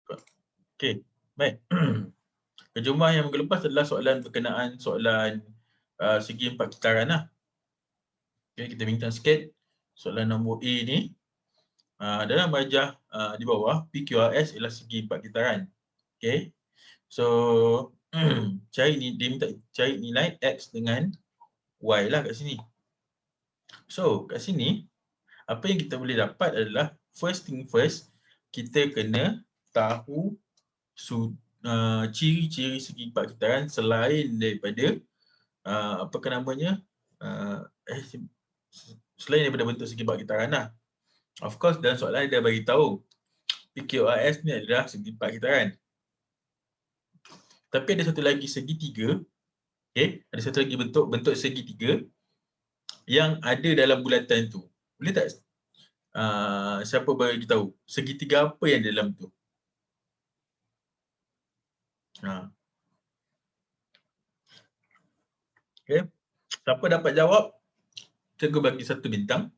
Okey, baik. Terjemah yang minggu lepas adalah soalan berkenaan soalan segi empat kitaran lah. Okay, kita bincang sikit soalan nombor A ni. Dalam marjah di bawah, PQRS ialah segi empat kitaran. Okay, so dia minta cari nilai X dengan Y lah kat sini. So kat sini, apa yang kita boleh dapat adalah first thing first, kita kena tahu ciri-ciri segi empat kitaran selain daripada selain daripada bentuk segi empat kitaran lah. Of course dalam soalan dia bagi tahu PQRS ni adalah segi empat kitaran. Tapi ada satu lagi segitiga, okey, ada satu lagi bentuk segitiga yang ada dalam bulatan tu. Boleh tak siapa bagi tahu segitiga apa yang dalam tu? Okey. Siapa dapat jawab, cikgu bagi satu bintang.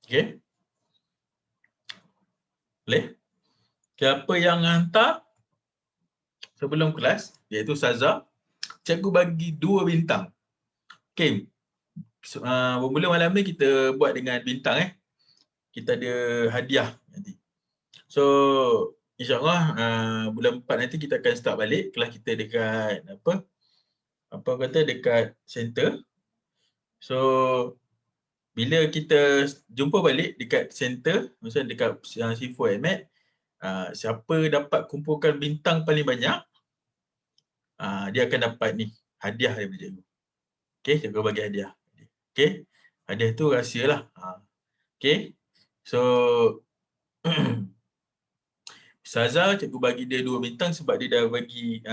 Okey. Boleh? Siapa yang hantar sebelum kelas, iaitu Saza, cikgu bagi 2 bintang. Okey. Bermula malam ni kita buat dengan bintang Kita ada hadiah nanti. So, insya-Allah bulan 4 nanti kita akan start balik kelas kita dekat dekat center. So, bila kita jumpa balik dekat center, maksudnya dekat C4 AMAT, siapa dapat kumpulkan bintang paling banyak, dia akan dapat ni hadiah daripada cikgu. Okey, cikgu bagi hadiah. Okey, hadiah tu rahsia lah. Okey, so Saza, cikgu bagi dia 2 bintang sebab dia dah bagi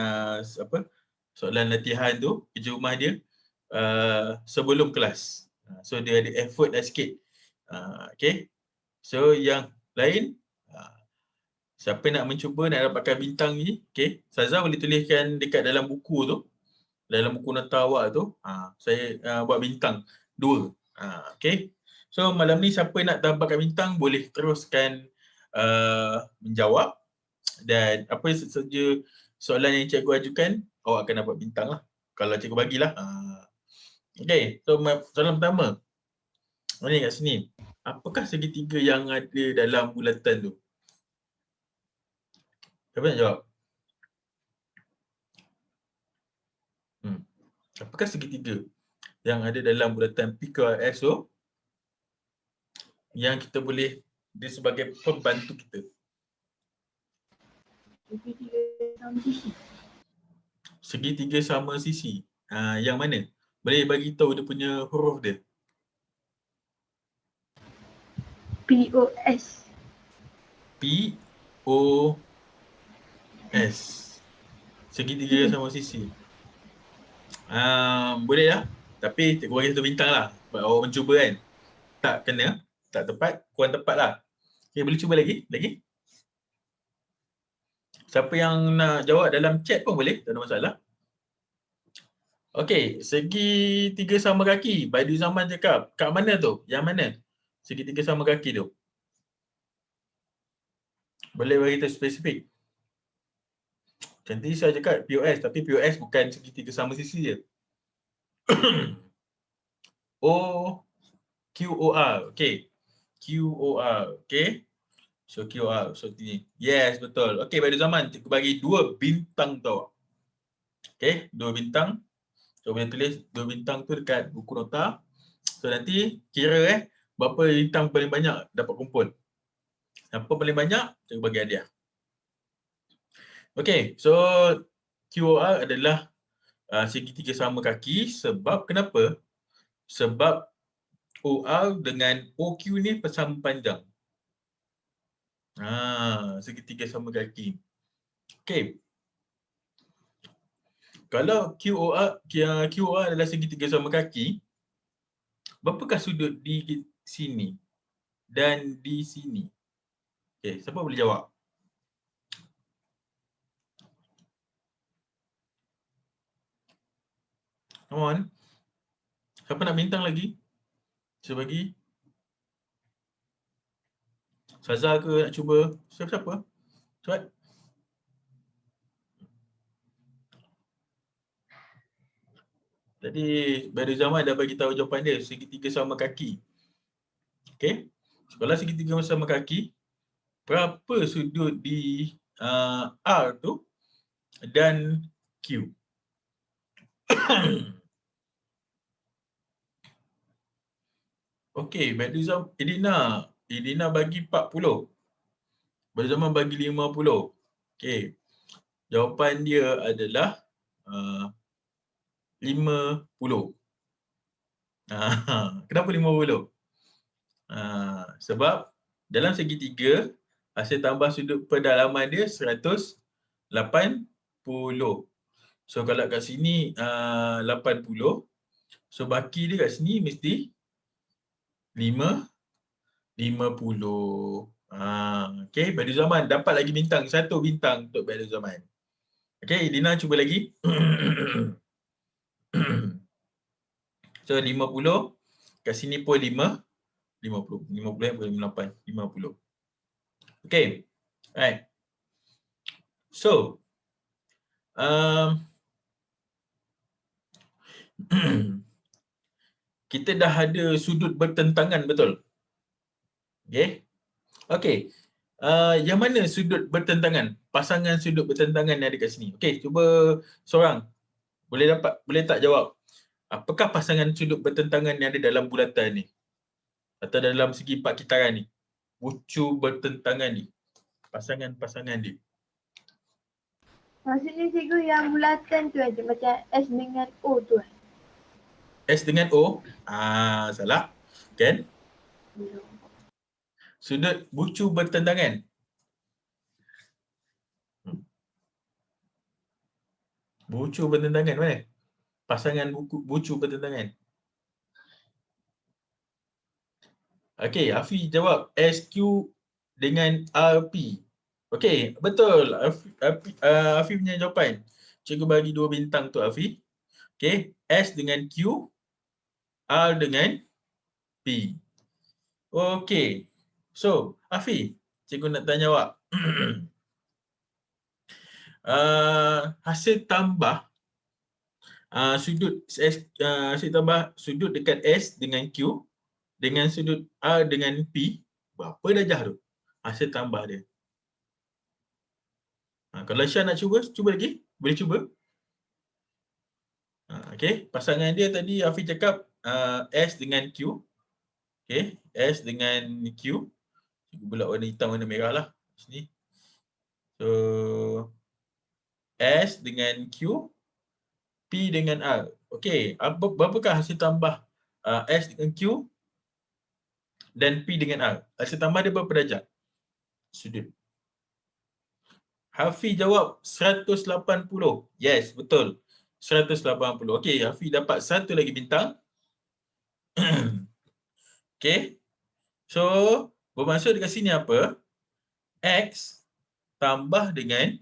soalan latihan tu, kerja rumah dia sebelum kelas. So dia ada effort dah sikit. Okey, so yang lain, siapa nak mencuba nak dapatkan bintang ni, okey, Saza boleh tuliskan dekat dalam buku tu, dalam buku nota awak tu, saya buat bintang 2. Okey. So malam ni siapa nak dapatkan bintang boleh teruskan menjawab, dan apa saja soalan yang cikgu ajukan, awak akan dapat bintang lah. Kalau cikgu bagilah. Okey, so soalan pertama. Ni kat sini. Apakah segitiga yang ada dalam bulatan tu? Siapa nak jawab? Apakah segitiga yang ada dalam bulatan PQRS tu yang kita boleh dia sebagai pembantu kita? Segitiga sama sisi. Yang mana? Boleh bagi tahu dia punya huruf dia. POS. POS. Segitiga sama sisi. Boleh lah. Tapi cikgu bagi satu bintang lah. Sebab awak mencuba kan. Tak kena, tak tepat, kurang tepat lah. Okay, boleh cuba lagi? Siapa yang nak jawab dalam chat pun boleh, tak ada masalah. Okey, segitiga sama kaki. Baidu Zaman cakap, kat mana tu? Yang mana? Segitiga sama kaki tu. Boleh bagi tahu spesifik. Nanti saya cakap POS, tapi POS bukan segitiga sama sisi je. QOR, okey. QOR, okey. So QOR, so ini. Yes, betul. Okey, Baidu Zaman, cikgu bagi 2 bintang tau. Okey, 2 bintang. So boleh tulis 2 bintang tu dekat buku nota. So nanti kira berapa bintang paling banyak dapat kumpul. Siapa paling banyak, cikgu bagi hadiah. Okey, so QOR adalah segitiga sama kaki sebab kenapa? Sebab OR dengan OQ ni bersama panjang. Segitiga sama kaki. Okey. Kalau QOR adalah segitiga sama kaki, berapakah sudut di sini dan di sini? Okey, siapa boleh jawab? Come on. Siapa nak bintang lagi? Saya bagi. Saza ke nak cuba? Siapa? Cepat. Jadi Badrul Zaman dah bagi tahu jawapan dia, segitiga sama kaki. Okey. So, kalau segitiga sama kaki, berapa sudut di R tu dan Q? Okey, Badrul Zaman, Edina bagi 40. Badrul Zaman bagi 50. Okey. Jawapan dia adalah 50. Kenapa 50? Sebab dalam segitiga, hasil tambah sudut pendalaman dia 180. So kalau kat sini 80, so baki dia kat sini mesti 50. Okey, Badrul Zaman dapat lagi bintang, 1 bintang untuk Badrul Zaman. Okey, Dina cuba lagi. So 50, kat sini pun 5. 50 yang boleh 58, 50. Okey. Alright. So, kita dah ada sudut bertentangan, betul? Okey. Okey. Yang mana sudut bertentangan? Pasangan sudut bertentangan yang ada kat sini. Okey, cuba seorang boleh tak jawab? Apakah pasangan sudut bertentangan yang ada dalam bulatan ni? Atau dalam segi empat kitaran ni? Bucu bertentangan ni. Pasangan-pasangan dia. Maksudnya cikgu yang bulatan tu aja macam S dengan O tu. S dengan O? Salah. Kan? Sudut bucu bertentangan. Bucu bertentangan mana? Pasangan bucu bertentangan. Okey, Afi jawab SQ dengan RP. Okey, betul. Afi punya jawapan. Cikgu bagi 2 bintang tu Afi. Okey, S dengan Q, R dengan P. Okey. So, Afi, cikgu nak tanya awak. Hasil tambah hasil tambah sudut dekat S dengan Q dengan sudut R dengan P, berapa darjah tu? Hasil tambah dia. Kalau Syah nak cuba lagi. Boleh cuba. Okey, pasangan dia tadi Afi cakap S dengan Q. Okey, S dengan Q. Cikgu bulat warna hitam, warna merah lah. Sini. So, S dengan Q, P dengan R. Okey, berapakah hasil tambah S dengan Q dan P dengan R? Hasil tambah dia berapa darjah? Sudut. Hafi jawab 180. Yes, betul. 180. Okey, Hafi dapat 1 lagi bintang. Okey. So, bermaksud dekat sini apa? X tambah dengan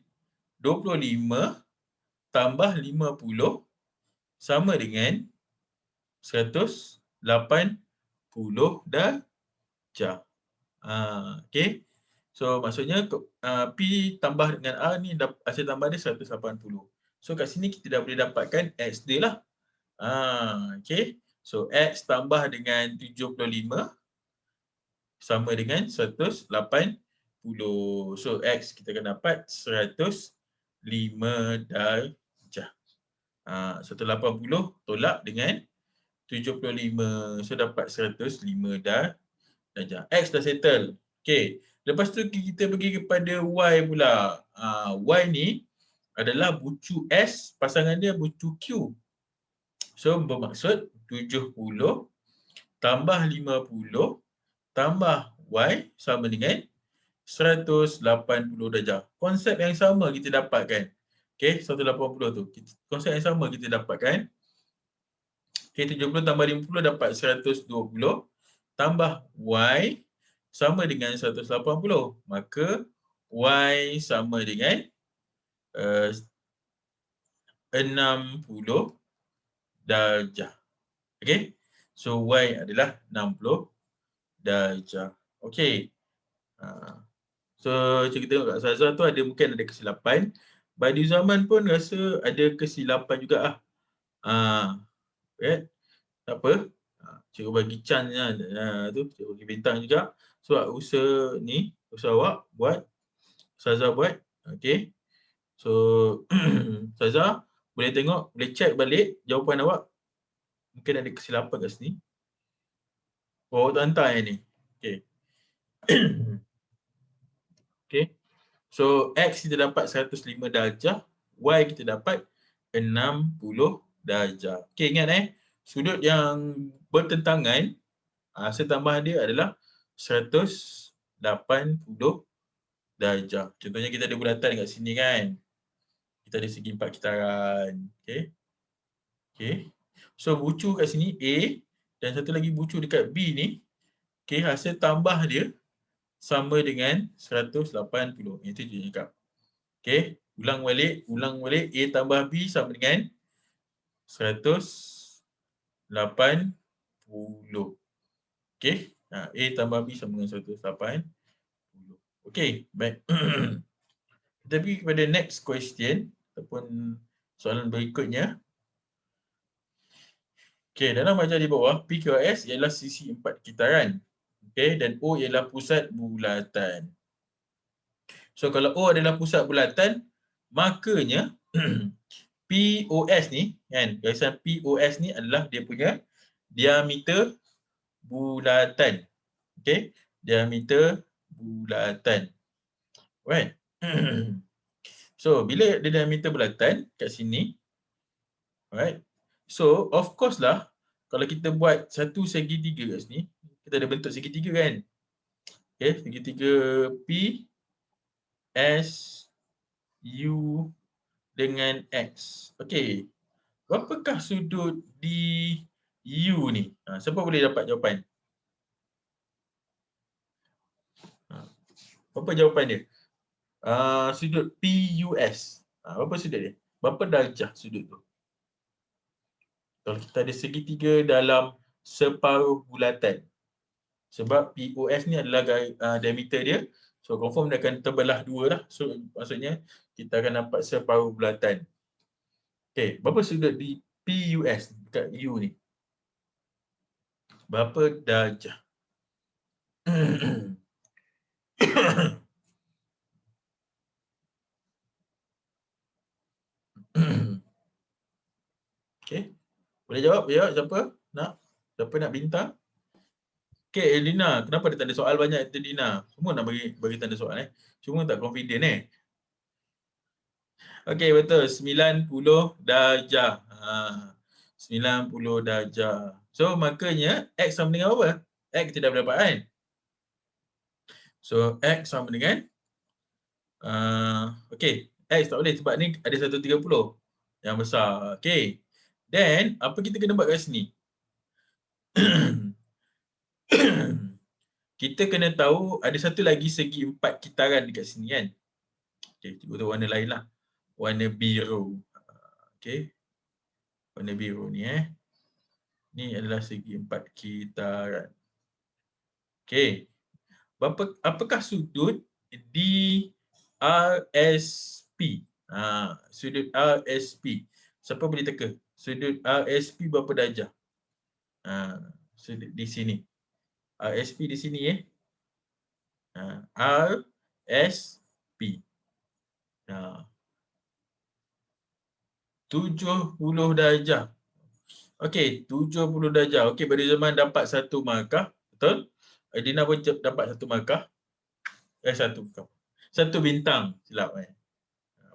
25 tambah 50 sama dengan 180 darjah. Okey. So, maksudnya P tambah dengan R ni hasil tambah dia 180. So, kat sini kita dah boleh dapatkan X dia lah. Okey. So, X tambah dengan 75 sama dengan 180. So, X kita akan dapat 105 darjah. 180 tolak dengan 75. So, dapat 105 darjah. X dah settle. Okey. Lepas tu kita pergi kepada Y pula. Y ni adalah bucu S, pasangan dia bucu Q. So, bermaksud 70 tambah 50 tambah Y sama dengan 180 darjah. Konsep yang sama kita dapatkan. Okey, 180 tu. Konsep yang sama kita dapatkan. Okey, 70 tambah 50 dapat 120 tambah Y sama dengan 180. Maka Y sama dengan 60 darjah. Okey. So Y adalah 60 darjah. Okey. So kita tengok kat Saza tu ada mungkin ada kesilapan. Badi Zaman pun rasa ada kesilapan juga ah. Right? Tak apa. Cikgu bagi chance tu, cikgu bagi bintang juga. Sebab usaha ni, usaha awak buat, Saza buat. Okay. So Saza boleh tengok, boleh check balik jawapan awak. Mungkin ada kesilapan kat sini. Oh, awak tak hantar yang ni. Okay. Okay. So X kita dapat 105 darjah, Y kita dapat 60 darjah. Okay, ingat sudut yang bertentangan, hasil tambah dia adalah 180 darjah. Contohnya kita ada bulatan kat sini kan. Kita ada segi empat kitaran. Okay. Okay. So bucu kat sini A dan satu lagi bucu dekat B ni. Okay, hasil tambah dia sama dengan 180. Itu je cakap. Okay, ulang balik. A tambah B sama dengan 180. Okay, A tambah B sama dengan 180. Okay, baik. Kita pergi kepada next question ataupun soalan berikutnya. Okay, dalam ajar di bawah, PQRS ialah sisi empat kitaran. Okay, dan O ialah pusat bulatan. So, kalau O adalah pusat bulatan, makanya POS ni, kan, garisan POS ni adalah dia punya diameter bulatan. Okay, diameter bulatan. Right. So, bila ada diameter bulatan kat sini, right. So, of course lah, kalau kita buat satu segitiga kat sini, kita ada bentuk segitiga kan. Okay, segitiga P, S, U dengan X. Okay, berapakah sudut di U ni? Siapa boleh dapat jawapan? Berapa jawapan dia? Sudut PUS. Berapa sudut dia? Berapa darjah sudut tu? Kalau kita ada segitiga dalam separuh bulatan. Sebab POS ni adalah diameter dia. So confirm dia akan terbelah dua lah. So maksudnya kita akan dapat separuh bulatan. Okay, berapa sudut di PUS dekat U ni? Berapa darjah? Okay. Boleh jawab? Ya, siapa? Nak? Siapa nak bintang? Okay, Elina. Kenapa dia tanda soal banyak, Elina? Semua nak bagi tanda soal Cuma tak confident Okay, betul. 90 darjah. 90 darjah. So, makanya X sama dengan apa? X kita dah berdapat kan? So, X sama dengan okay. X tak boleh sebab ni ada 130 yang besar. Okay. Then, apa kita kena buat kat sini? Kita kena tahu ada satu lagi segi empat kitaran dekat sini kan. Okay, kita warna lain lah. Warna biru. Okay. Warna biru ni Ni adalah segi empat kitaran. Okay. Apakah sudut di RSP? Sudut RSP. Siapa boleh teka? Sudut RSP berapa darjah? Sudut di sini. RSP di sini RSP. 70 darjah. Okey, 70 darjah. Okey, Badi Zaman dapat 1 markah. Betul? Dina pun dapat 1 markah. 1 bintang. Silap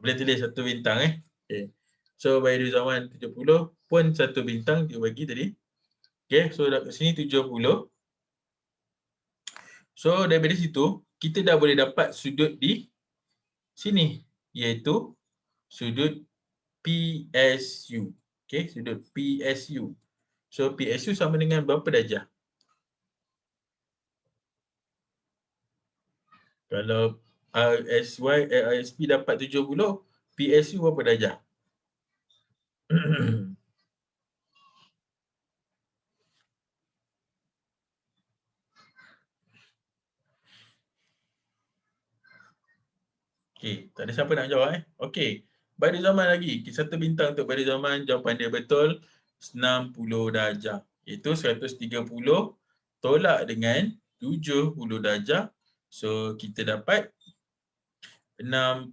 Boleh tulis 1 bintang Okey. So Badi Zaman 70 pun 1 bintang dia bagi tadi. Okey, so kat sini 70. So daripada situ kita dah boleh dapat sudut di sini iaitu sudut PSU. Okey, sudut PSU. So PSU sama dengan berapa darjah? Kalau RSP dapat 70, PSU berapa darjah? Okey, tak ada siapa nak jawab Okey. Badu zaman lagi. Satu bintang untuk badu zaman, jawapan dia betul. 60 darjah. Iaitu 130 tolak dengan 70 darjah. So kita dapat 60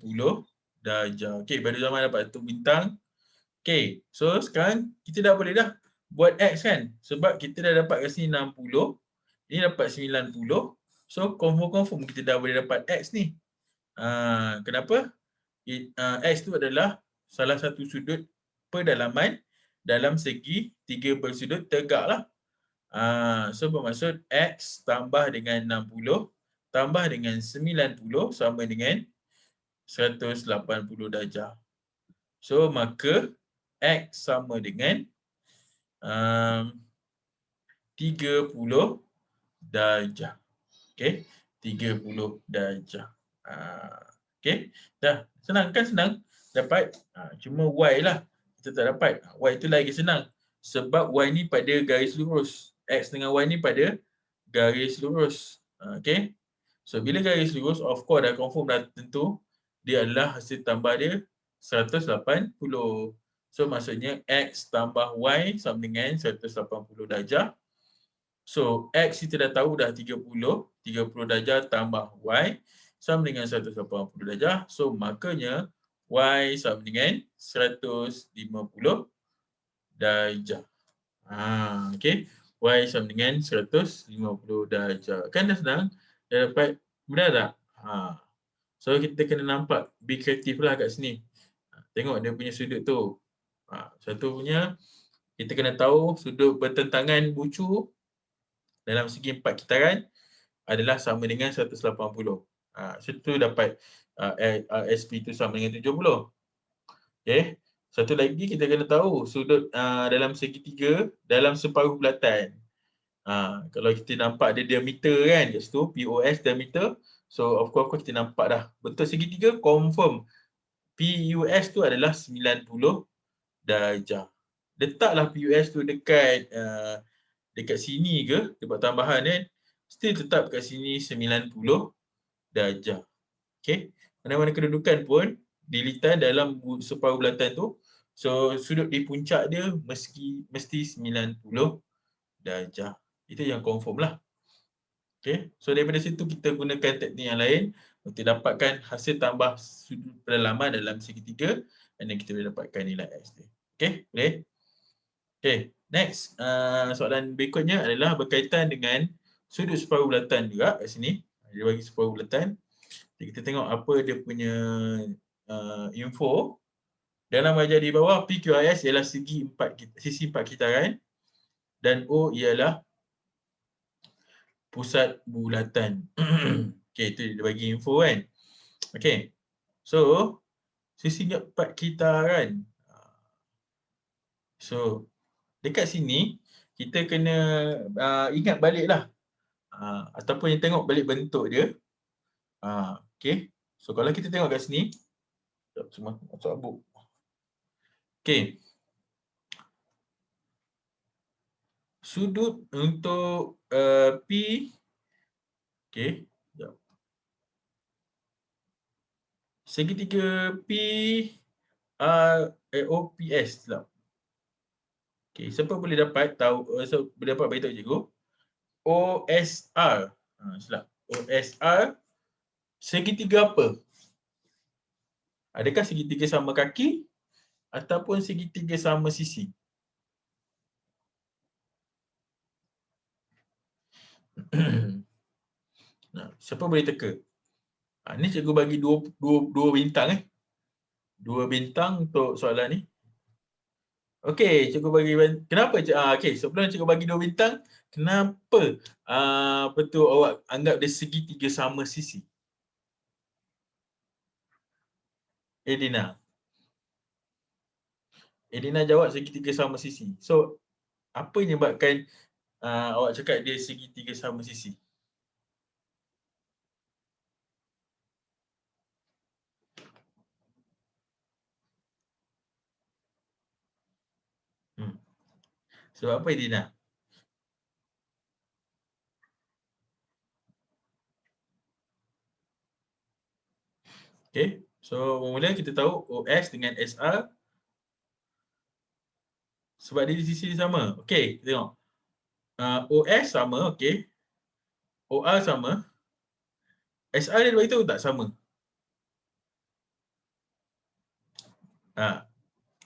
darjah. Okey, badu zaman dapat satu bintang. Okey, so sekarang kita dah boleh dah buat X kan? Sebab kita dah dapat kat sini 60. Ini dapat 90. So confirm kita dah boleh dapat X ni. Kenapa? X tu adalah salah satu sudut pedalaman dalam segi 3 bersudut tegak lah. So bermaksud X tambah dengan 60 tambah dengan 90 sama dengan 180 darjah. So maka X sama dengan 30 darjah. Okey, 30 darjah. Okey, dah. Senang kan? Senang. Dapat. Cuma Y lah. Kita tak dapat. Y tu lagi senang. Sebab Y ni pada garis lurus. X dengan Y ni pada garis lurus. Okey. So, bila garis lurus, of course dah confirm dah tentu. Dia adalah hasil tambah dia 180. So, maksudnya X tambah Y sama dengan 180 darjah. So, X kita dah tahu dah 30. 30 darjah tambah Y sama dengan 180 darjah. So, makanya Y sama dengan 150 darjah. Okey. Y sama dengan 150 darjah. Kan dah senang? Dah dapat? Benar tak? So, kita kena nampak. Be kreatif lah kat sini. Tengok dia punya sudut tu. Satu punya, kita kena tahu sudut bertentangan bucu dalam segi 4 kitaran adalah sama dengan 180. So tu dapat SP tu sama dengan 70. Okey. Satu lagi kita kena tahu sudut dalam segitiga dalam separuh bulatan. Kalau kita nampak ada diameter kan kat situ, POS diameter. So of course kita nampak dah bentuk segitiga confirm. PUS tu adalah 90 darjah. Letaklah PUS tu dekat dekat sini ke, tempat tambahan kan, still tetap kat sini 90 darjah. Okey. Mana-mana kedudukan pun dilitan dalam separuh bulatan tu. So sudut di puncak dia mesti 90 darjah. Itu yang confirm lah. Okey. So daripada situ kita gunakan teknik yang lain untuk dapatkan hasil tambah sudut pedalaman dalam segitiga dan kita boleh dapatkan nilai X dia. Okey, boleh? Okey, next. Soalan berikutnya adalah berkaitan dengan sudut separuh bulatan juga kat sini. Dia bagi separuh bulatan. Jadi kita tengok apa dia punya info. Dalam ajar di bawah, PQRS ialah sisi 4 kitaran dan O ialah pusat bulatan. Okey, itu dia bagi info kan. Okey. So, sisi 4 kitaran. So, dekat sini kita kena ingat baliklah. Ataupun yang tengok balik bentuk dia. Okey. So, kalau kita tengok kat sini, semua masuk abuk. Okey. Sudut untuk P. Okey. Segitiga P OPS lah. Okey, siapa boleh dapat tahu boleh dapat beritahu cikgu? OSR. Silap. OSR segitiga apa? Adakah segitiga sama kaki ataupun segitiga sama sisi? Siapa boleh teka? Ni cikgu bagi dua bintang 2 bintang untuk soalan ni. Okey, cikgu bagi kenapa okey, sebelum cikgu bagi 2 bintang, kenapa betul awak anggap dia segitiga sama sisi? Edina. Edina jawab segitiga sama sisi. So, apa yang menyebabkan awak cakap dia segitiga sama sisi? Sebab apa Edina? Okay. So mula kita tahu OS dengan SR sebab dia di sisi sama. Okay, kita tengok. OS sama, okay. OR sama. SR dia beritahu tak sama?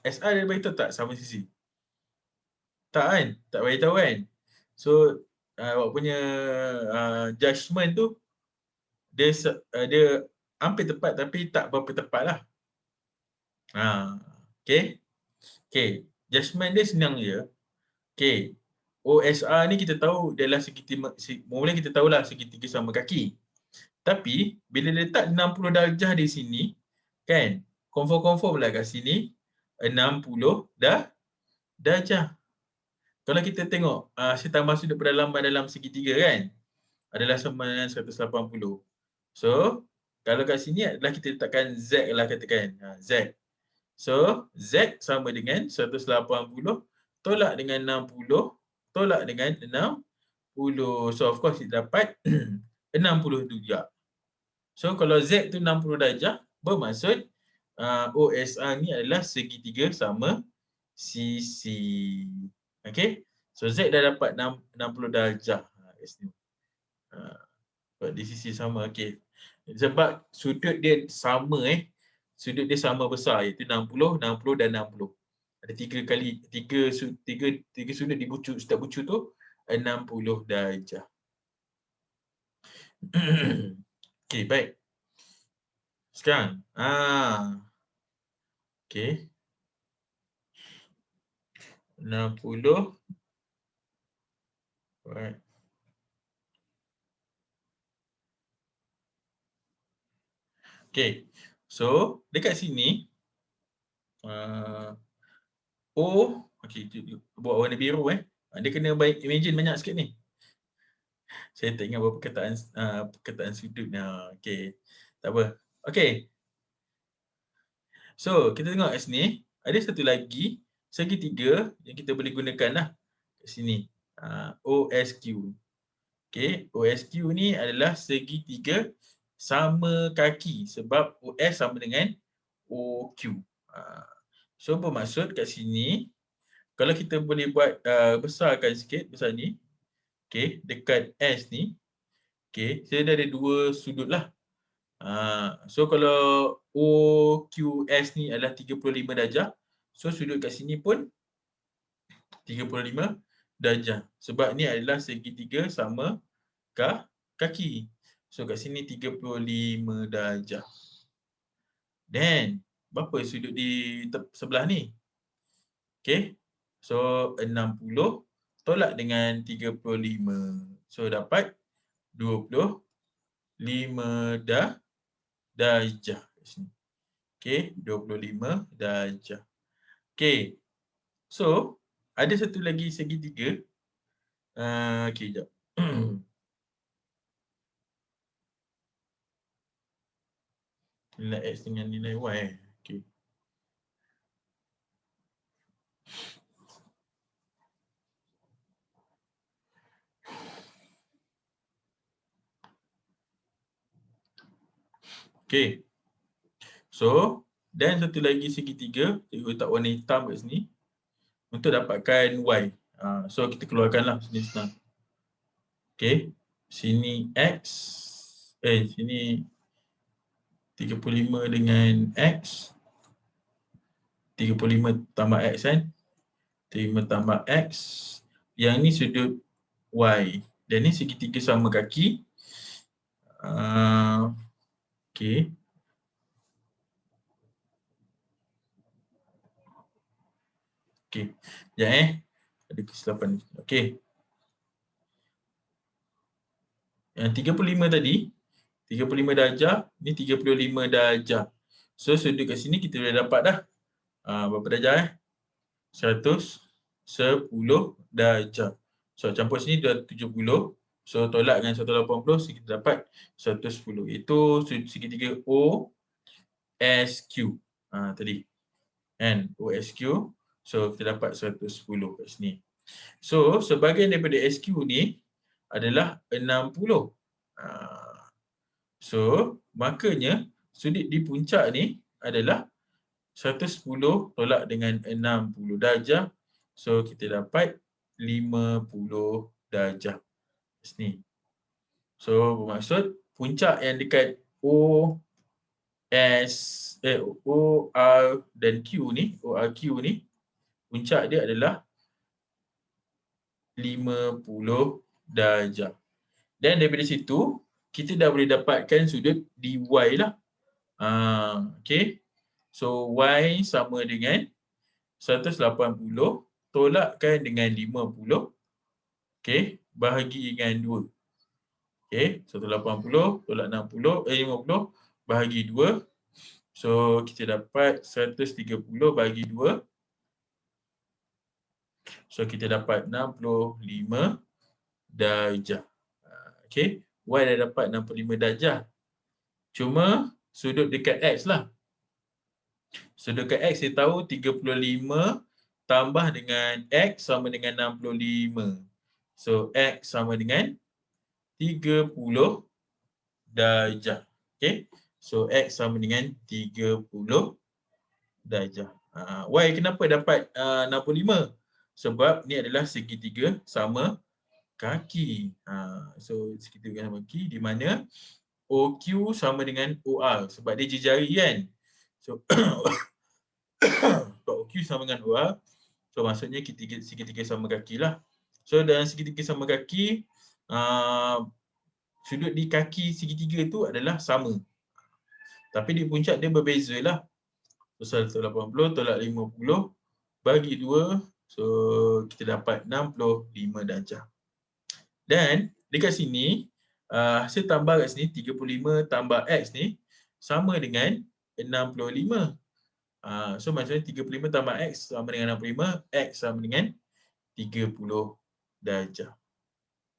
SR dia beritahu tak sama sisi? Tak kan? Tak beritahu kan? So, awak punya judgement tu dia hampir tepat tapi tak berapa tepat lah. Okay. Okay. Judgement dia senang je. Okay. OSR ni kita tahu dia adalah segitiga, mula kita tahulah segitiga sama kaki. Tapi bila letak 60 darjah di sini, kan? Confirm lah kat sini 60 darjah. Kalau kita tengok saya tambah sudut pendalaman dalam segitiga kan, adalah sama dengan 180. So, kalau kat sini adalah kita letakkan Z lah katakan. Z. So, Z sama dengan 180 tolak dengan 60 tolak dengan 60. So, of course kita dapat 60 juga. So, kalau Z tu 60 darjah, bermaksud OSR ni adalah segitiga sama sisi. Okay. So, Z dah dapat 60 darjah. Di sisi sama. Okay. Sebab sudut dia sama sudut dia sama besar iaitu 60, 60 dan 60. Ada tiga sudut di bucu, setiap bucu tu 60 darjah. Okey, baik. Sekarang okey. 60. Alright. Okey. So, dekat sini okey, buat warna biru dia kena imagine banyak sikit ni. Saya tak ingat berapa perkataan sudut. Okey. Tak apa. Okey. So, kita tengok kat sini, ada satu lagi segitiga yang kita boleh gunakan lah kat sini. OSQ. Okey, OSQ ni adalah segitiga sama kaki sebab OS sama dengan OQ. So, bermaksud kat sini, kalau kita boleh buat besarkan sikit, besar ni. Okey, dekat S ni. Okey, saya dah ada dua sudut lah. So kalau OQS ni adalah 35 darjah, so sudut kat sini pun 35 darjah. Sebab ni adalah segitiga sama kaki. So kat sini 35 darjah. Dan berapa sudut di sebelah ni? Okay. So 60 tolak dengan 35. So dapat 25 darjah. Okey, 25 darjah. Okey. So, ada satu lagi segitiga. Okey, jap. Nilai X dengan nilai Y. Okey. Okey. So, dan satu lagi segitiga, saya letak warna hitam kat sini untuk dapatkan Y. So, kita keluarkanlah sini senang. Okey. Sini X. Sini 35 dengan X. 35 tambah X kan. 35 tambah X. Yang ni sudut Y. Dan ni segitiga sama kaki. Okey. Okey. Sekejap ada kesilapan. Okey. Yang 35 tadi, 35 darjah, ni 35 darjah. So sudut kat sini kita dah dapat dah. Berapa darjah 110 darjah. So campur sini dah 70. So tolak dengan 180, so kita dapat 110. Itu segitiga OSQ tadi. Kan? OSQ. So kita dapat 110 kat sini. So sebahagian daripada SQ ni adalah 60. So makanya sudut di puncak ni adalah 110 tolak dengan 60 darjah. So kita dapat 50 darjah. Sini. So bermaksud puncak yang dekat O, R dan Q ni, ORQ ni, puncak dia adalah 50 darjah. Dan daripada situ, kita dah boleh dapatkan sudut DY lah. Okay. So, Y sama dengan 180 tolakkan dengan 50. Okay. Bahagi dengan 2. Okay. 180 tolak 50 bahagi 2. So, kita dapat 130 bahagi 2. So, kita dapat 65 darjah. Okay. Y dah dapat 65 darjah. Cuma sudut dekat X lah. Sudut dekat X saya tahu 35 tambah dengan X sama dengan 65. So X sama dengan 30 darjah. Okay. So X sama dengan 30 darjah. Y kenapa dapat 65? Sebab ni adalah segitiga sama kaki. So segitiga sama kaki di mana OQ sama dengan OR sebab dia jejari kan. So OQ sama dengan OR. So maksudnya segitiga sama kaki lah. So dalam segitiga sama kaki, sudut di kaki segitiga tu adalah sama. Tapi di puncak dia berbeza lah. So 180 tolak 50 bagi 2. So kita dapat 65 darjah. Dan dekat sini, hasil tambah kat sini 35 tambah X ni sama dengan 65. So maksudnya 35 tambah X sama dengan 65, X sama dengan 30 darjah.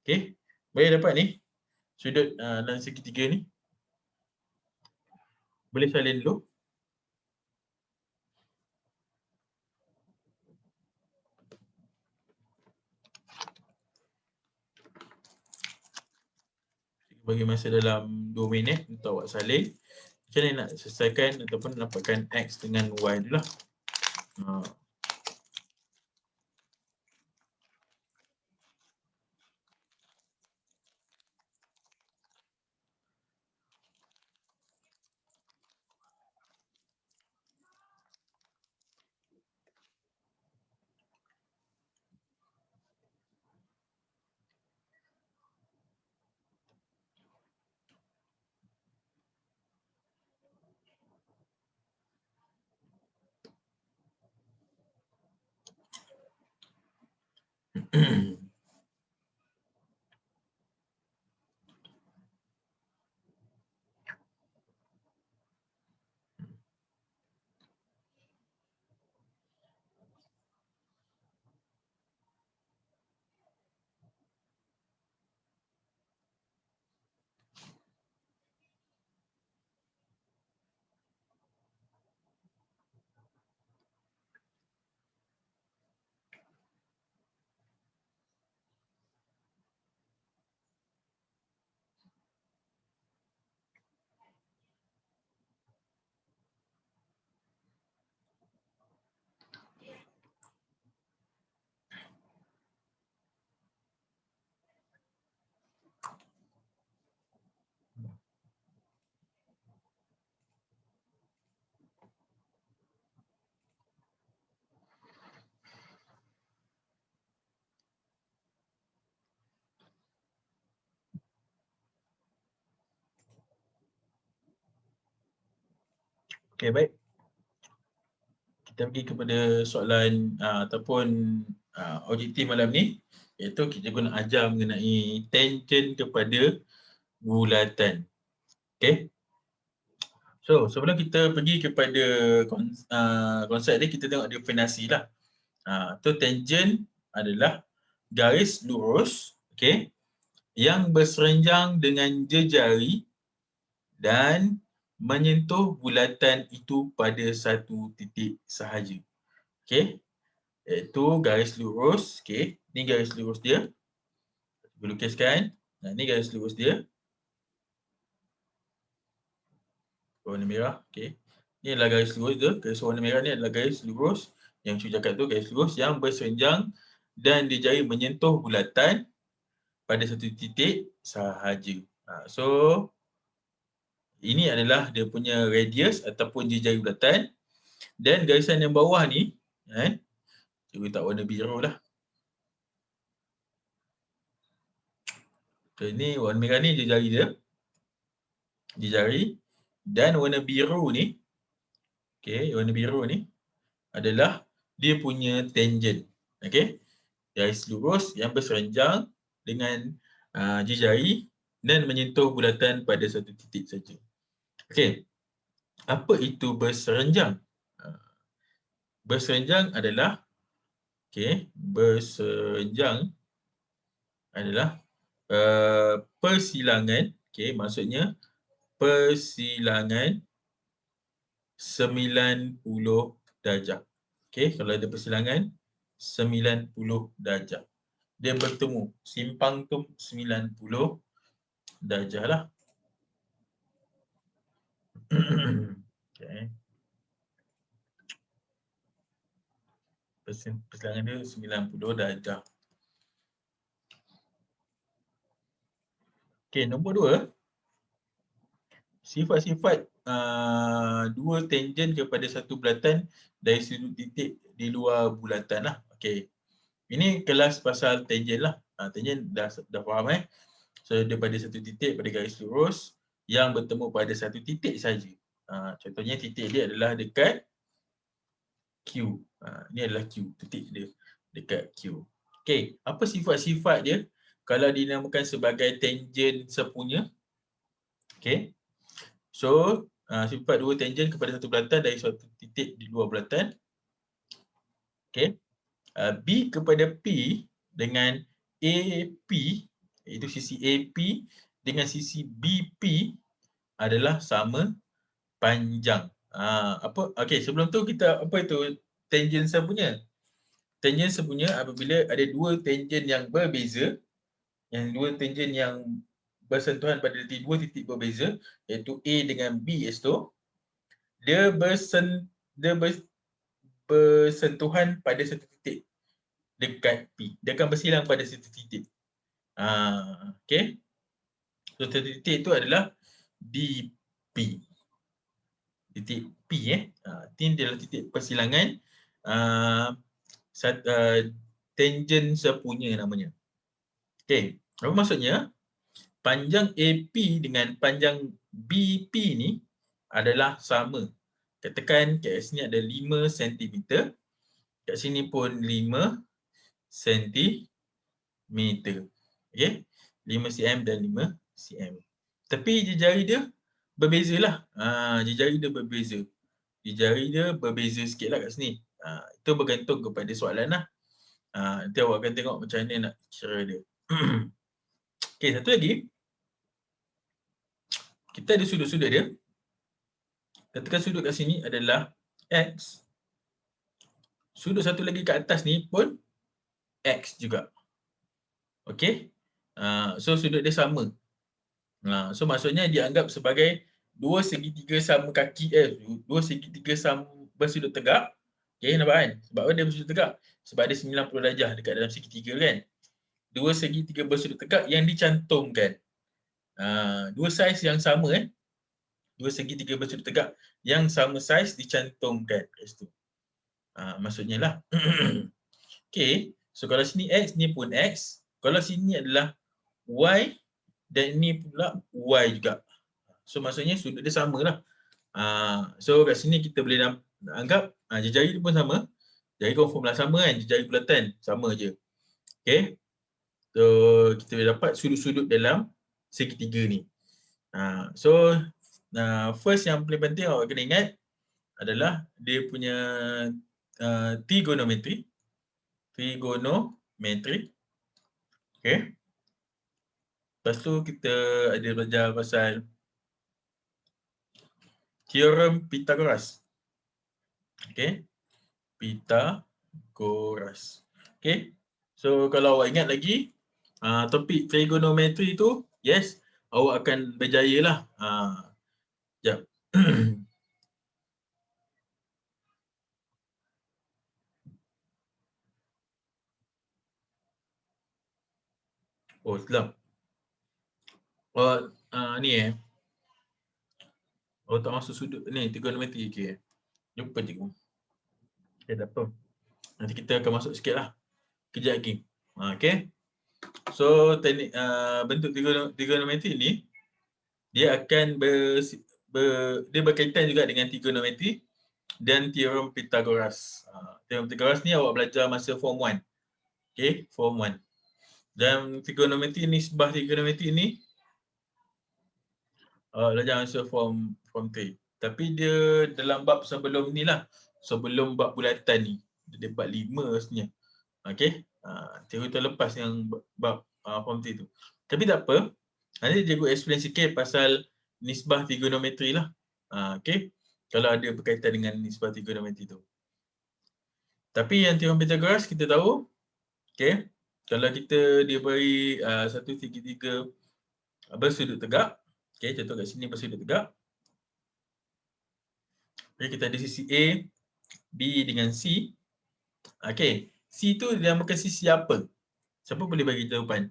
Okay, boleh dapat ni sudut dalam segitiga ni. Boleh salin dulu. Bagi masa dalam 2 minit untuk awak salin. Macam mana nak selesaikan ataupun dapatkan X dengan Y dulu lah. Okay, baik. Kita pergi kepada soalan ataupun objektif malam ni, iaitu kita guna ajar mengenai tangen kepada bulatan. Okay. So, sebelum kita pergi kepada konsep ni, kita tengok definisi lah. So, tangen adalah garis lurus, okay, yang berserenjang dengan jejari dan menyentuh bulatan itu pada satu titik sahaja. Okey. Iaitu garis lurus, okey. Ni garis lurus dia. Boleh lukiskan. Nah, ni garis lurus dia. Warna merah. Okey. Ni adalah garis lurus tu. Garis warna merah ni adalah garis lurus. Yang Cu cakap tu garis lurus yang bersenjang dan dijari menyentuh bulatan pada satu titik sahaja. So, ini adalah dia punya radius ataupun jejari bulatan. Dan garisan yang bawah ni, cikgu tak warna biru lah. So, ini warna merah ni jejari dia. Jejari. Dan warna biru ni, okey, warna biru ni adalah dia punya tangent. Okey. Garis lurus yang berseranjang dengan jejari dan menyentuh bulatan pada satu titik saja. Okey. Apa itu berseranjang? Berseranjang adalah berseranjang adalah persilangan, maksudnya persilangan 90 darjah. Kalau ada persilangan 90 darjah. Dia bertemu, simpang tu 90 darjah lah. Persilangan dia 90 darjah. Nombor 2. Sifat-sifat dua tangent kepada satu bulatan dari sudut titik di luar bulatan lah. Ini kelas pasal tangent lah. Tangent dah faham So daripada satu titik pada garis lurus yang bertemu pada satu titik saja. Contohnya titik dia adalah dekat Q. Ini adalah Q, titik dia dekat Q. Apa sifat-sifat dia kalau dinamakan sebagai tangent sepunya? So, sifat dua tangent kepada satu bulatan dari suatu titik di luar bulatan. B kepada P dengan AP, iaitu sisi AP dengan sisi BP adalah sama panjang. Sebelum tu kita apa itu tangent sepunya? Tangent sepunya apabila ada dua tangent yang berbeza, yang dua tangent yang bersentuhan pada dua titik berbeza, iaitu A dengan B itu, dia bersentuhan pada satu titik dekat P. Dia akan bersilang pada satu titik. So satu titik itu adalah DP. Titik P ini adalah titik persilangan tangent sepunya namanya. Apa maksudnya? Panjang AP dengan panjang BP ni adalah sama. Katakan kat sini ada 5 cm. Kat sini pun 5 cm. 5 cm dan 5 cm. Tapi jejari dia berbezalah. Jejari dia berbeza. Jejari dia berbeza sikit lah kat sini. Itu bergantung kepada soalan lah. Nanti awak akan tengok macam mana nak kira dia. Satu lagi. Kita ada sudut-sudut dia. Katakan sudut kat sini adalah X. Sudut satu lagi kat atas ni pun X juga. So sudut dia sama. So maksudnya dianggap sebagai dua segitiga sama kaki, dua segitiga sama bersudut tegak. Nampak kan? Sebab apa dia bersudut tegak? Sebab ada 90 darjah dekat dalam segitiga kan. Dua segitiga bersudut tegak yang dicantumkan. Dua saiz yang sama dua segitiga bersudut tegak yang sama saiz dicantumkan kat situ. Maksudnya lah. So kalau sini X, ni pun X. Kalau sini adalah Y dan ini pula Y juga. So maksudnya sudut dia sama lah. So kat sini kita boleh anggap jejari dia pun sama. Jari confirm lah sama kan, jejari bulatan sama je. So kita boleh dapat sudut-sudut dalam segitiga ni. So first yang paling penting awak kena ingat adalah dia punya trigonometri. Lepas tu kita ada belajar pasal teorem Pythagoras. Pythagoras. So kalau awak ingat lagi topik trigonometri tu, yes, awak akan berjaya lah. Sekejap. Oh, silap. Oh, ni Oh, tak masuk sudut ni, trigonometri. Okey. Jumpa cikgu. Tak apa. Nanti kita akan masuk sikit lah. Kejap lagi. Okey. So, teknik bentuk trigonometri ni, dia akan dia berkaitan juga dengan trigonometri dan teorem Pythagoras. Teorem Pythagoras ni awak belajar masa form 1. Okey, form 1. Dan trigonometri, nisbah trigonometri ni belajar masa form 3. Tapi dia dalam bab sebelum ni lah. Sebelum bab bulatan ni. Dia bab 5 sebenarnya. Okey. Teori terlepas yang bab form 3 tu. Tapi tak apa. Nanti cikgu explain sikit pasal nisbah trigonometri lah. Okey. Kalau ada berkaitan dengan nisbah trigonometri tu. Tapi yang teorem Pythagoras kita tahu. Okey. Kalau kita diberi satu segitiga bersudut tegak. Okey, contoh kat sini bersudut tegak. Okay, kita ada sisi A, B dengan C. Okey, C tu dinamakan sisi apa? Siapa boleh bagi jawapan?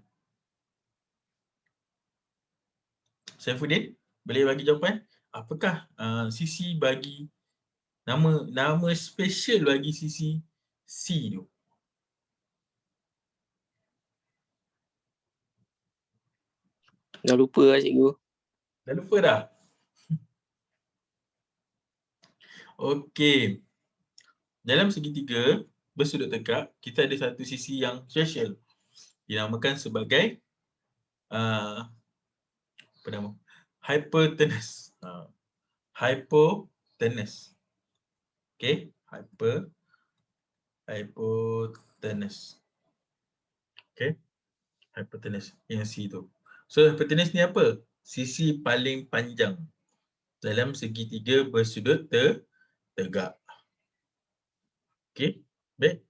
Saifuddin, boleh bagi jawapan? Apakah sisi bagi nama special bagi sisi C tu? Dah lupa lah cikgu. Dah lupa dah? Okey. Dalam segitiga bersudut tegak, kita ada satu sisi yang special. Dinamakan sebagai apa nama? Hypotenuse. Hypotenuse. Okey, hypotenuse. Okey. Hypotenuse yang C tu. So hypotenuse ni apa? Sisi paling panjang dalam segitiga bersudut tegak. Okey, baik.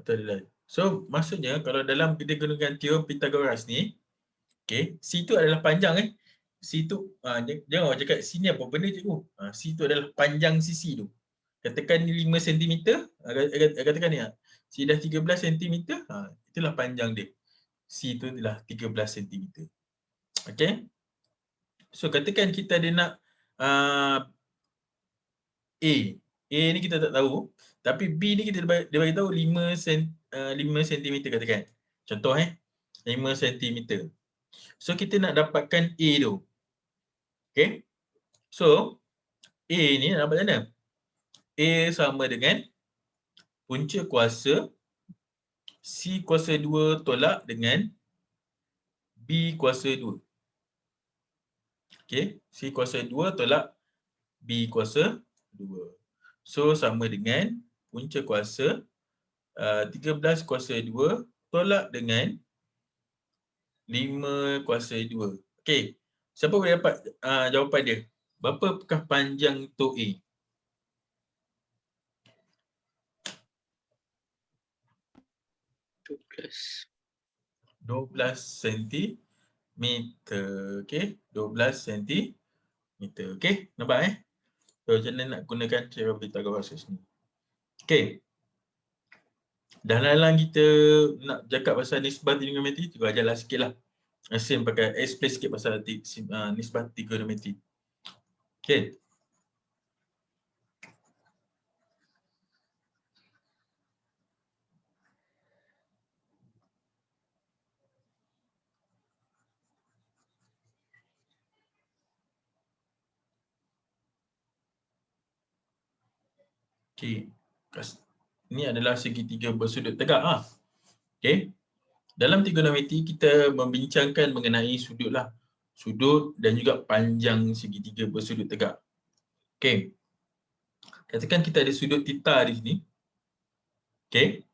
Itu adalah. So maksudnya kalau dalam kita gunakan teorem Pythagoras ni, okey, C tu adalah panjang C tu jangan awak cakap C ni apa benda cikgu. C tu adalah panjang sisi tu. Katakan ni 5 cm, katakan ni C dah 13 cm, itulah panjang dia. C tu adalah 13 cm. Okey. So katakan kita ada nak A. A ni kita tak tahu, tapi B ni kita dia bagi tahu 5 cm katakan. Contoh 5 cm. So kita nak dapatkan A tu. Okey. So A ni nak dapat mana? A sama dengan punca kuasa C kuasa 2 tolak dengan B kuasa 2. Okey, C kuasa 2 tolak B kuasa 2. So sama dengan punca kuasa 13 kuasa 2 tolak dengan 5 kuasa 2. Okey, siapa boleh dapat jawapan dia? Berapakah panjang tok A? 12 cm. Okey, 12 cm. Okey, nampak So macam mana nak gunakan teorem Pythagoras ni. Okey. Dalam kita nak cakap pasal nisbah trigonometri, cikgu ajarlah sikitlah. Asyik pakai explain sikit pasal nisbah trigonometri. Okey. Okey. Ini adalah segitiga bersudut tegak Okey. Dalam trigonometri kita membincangkan mengenai sudut lah. Sudut dan juga panjang segitiga bersudut tegak. Okey. Katakan kita ada sudut theta di sini. Okey.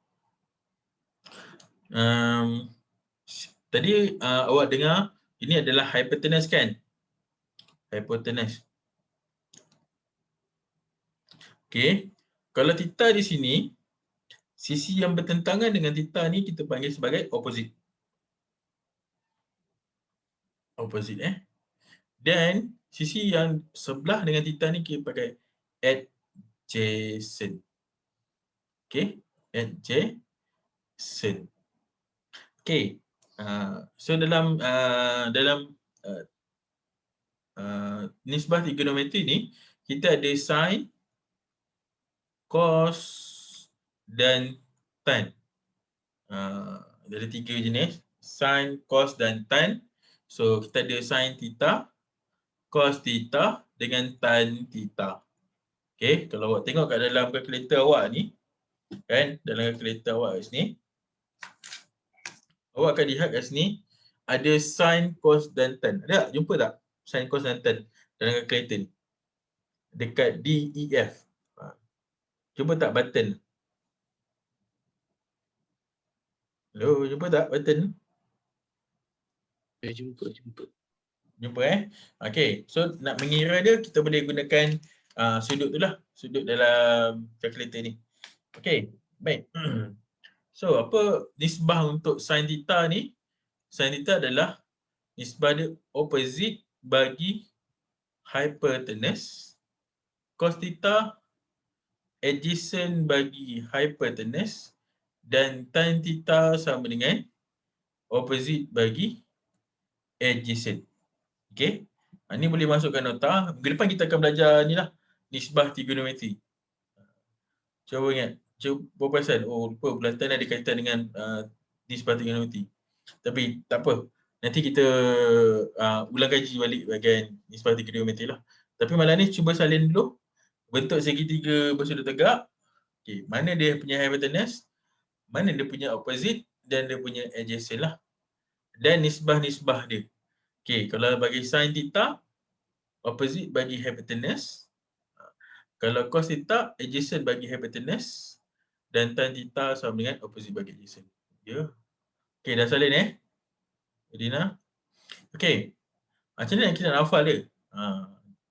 Tadi awak dengar ini adalah hypotenuse kan? Hypotenuse. Okey. Kalau theta di sini, sisi yang bertentangan dengan theta ni kita panggil sebagai opposite. Opposite Dan sisi yang sebelah dengan theta ni kita pakai adjacent. Okay, adjacent. Okay, so dalam nisbah trigonometri ni kita ada sin, cos dan tan. Ada 3 jenis, sin, cos dan tan. So kita ada sin theta, cos theta dengan tan theta. Okay, kalau awak tengok kat dalam kalkulator awak ni, kan, dalam kalkulator awak kat sini, awak akan lihat kat sini ada sin, cos dan tan. Ada tak? Jumpa tak sin, cos dan tan dalam kalkulator ni? Dekat DEF. Jumpa tak button? Hello, jumpa tak button? Jumpa. Jumpa Okay, so nak mengira dia kita boleh gunakan sudut tu lah, sudut dalam kalkulator ni. Okay, baik. So apa nisbah untuk sin theta ni? Sin theta adalah nisbah dia opposite bagi hypotenuse. Cos theta adjacent bagi hypotenuse. Dan tan theta sama dengan opposite bagi adjacent. Okay. Ini boleh masukkan nota. Minggu depan kita akan belajar ni lah, nisbah trigonometri. Cuba ingat. Cuba perasan. Oh, lupa bulatan ada kaitan dengan nisbah trigonometri. Tapi tak apa. Nanti kita ulang kaji balik bahagian nisbah trigonometri lah. Tapi malam ni cuba salin dulu. Bentuk segitiga bersudut tegak. Okay. Mana dia punya hypotenuse, mana dia punya opposite dan dia punya adjacent lah. Dan nisbah-nisbah dia. Okay, kalau bagi sin theta, opposite bagi hypotenuse. Kalau cos theta, adjacent bagi hypotenuse. Dan tan theta sama dengan opposite bagi adjacent. Ya. Okay, dah salin Edina. Okay. Macam mana kita nak hafal dia?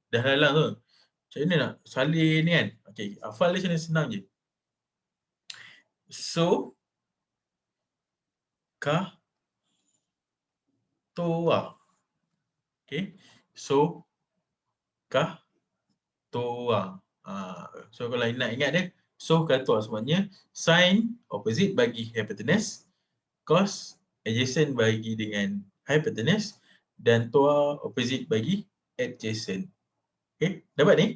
Dah lalang tu. Macam mana nak salin ni kan? Okay, hafal dia senang je. So, kah, toa. Okay. So, kah, toa. So kalau nak ingat dia, so kah toa sebenarnya sin opposite bagi hypotenuse, cos adjacent bagi dengan hypotenuse, dan toa opposite bagi adjacent. Okay, dapat ni?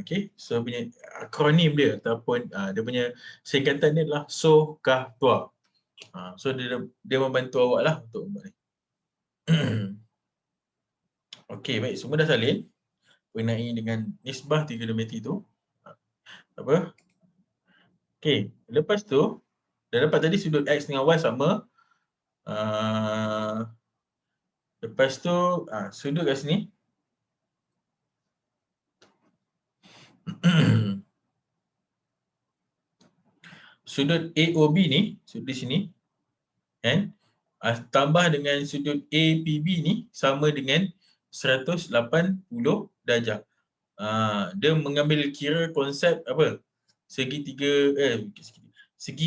Okay, so punya akronim dia ataupun dia punya singkatan dia adalah so kah toa. So dia membantu awak lah untuk buat ni. Okey, baik, semua dah salin mengenai dengan nisbah trigonometri tu. Apa? Okey, lepas tu dah dapat tadi sudut X dengan Y sama. Lepas tu sudut kat sini. Sudut AOB ni, sudut di sini. Kan? Tambah dengan sudut APB ni sama dengan 180 darjah. Dia mengambil kira konsep apa? Segi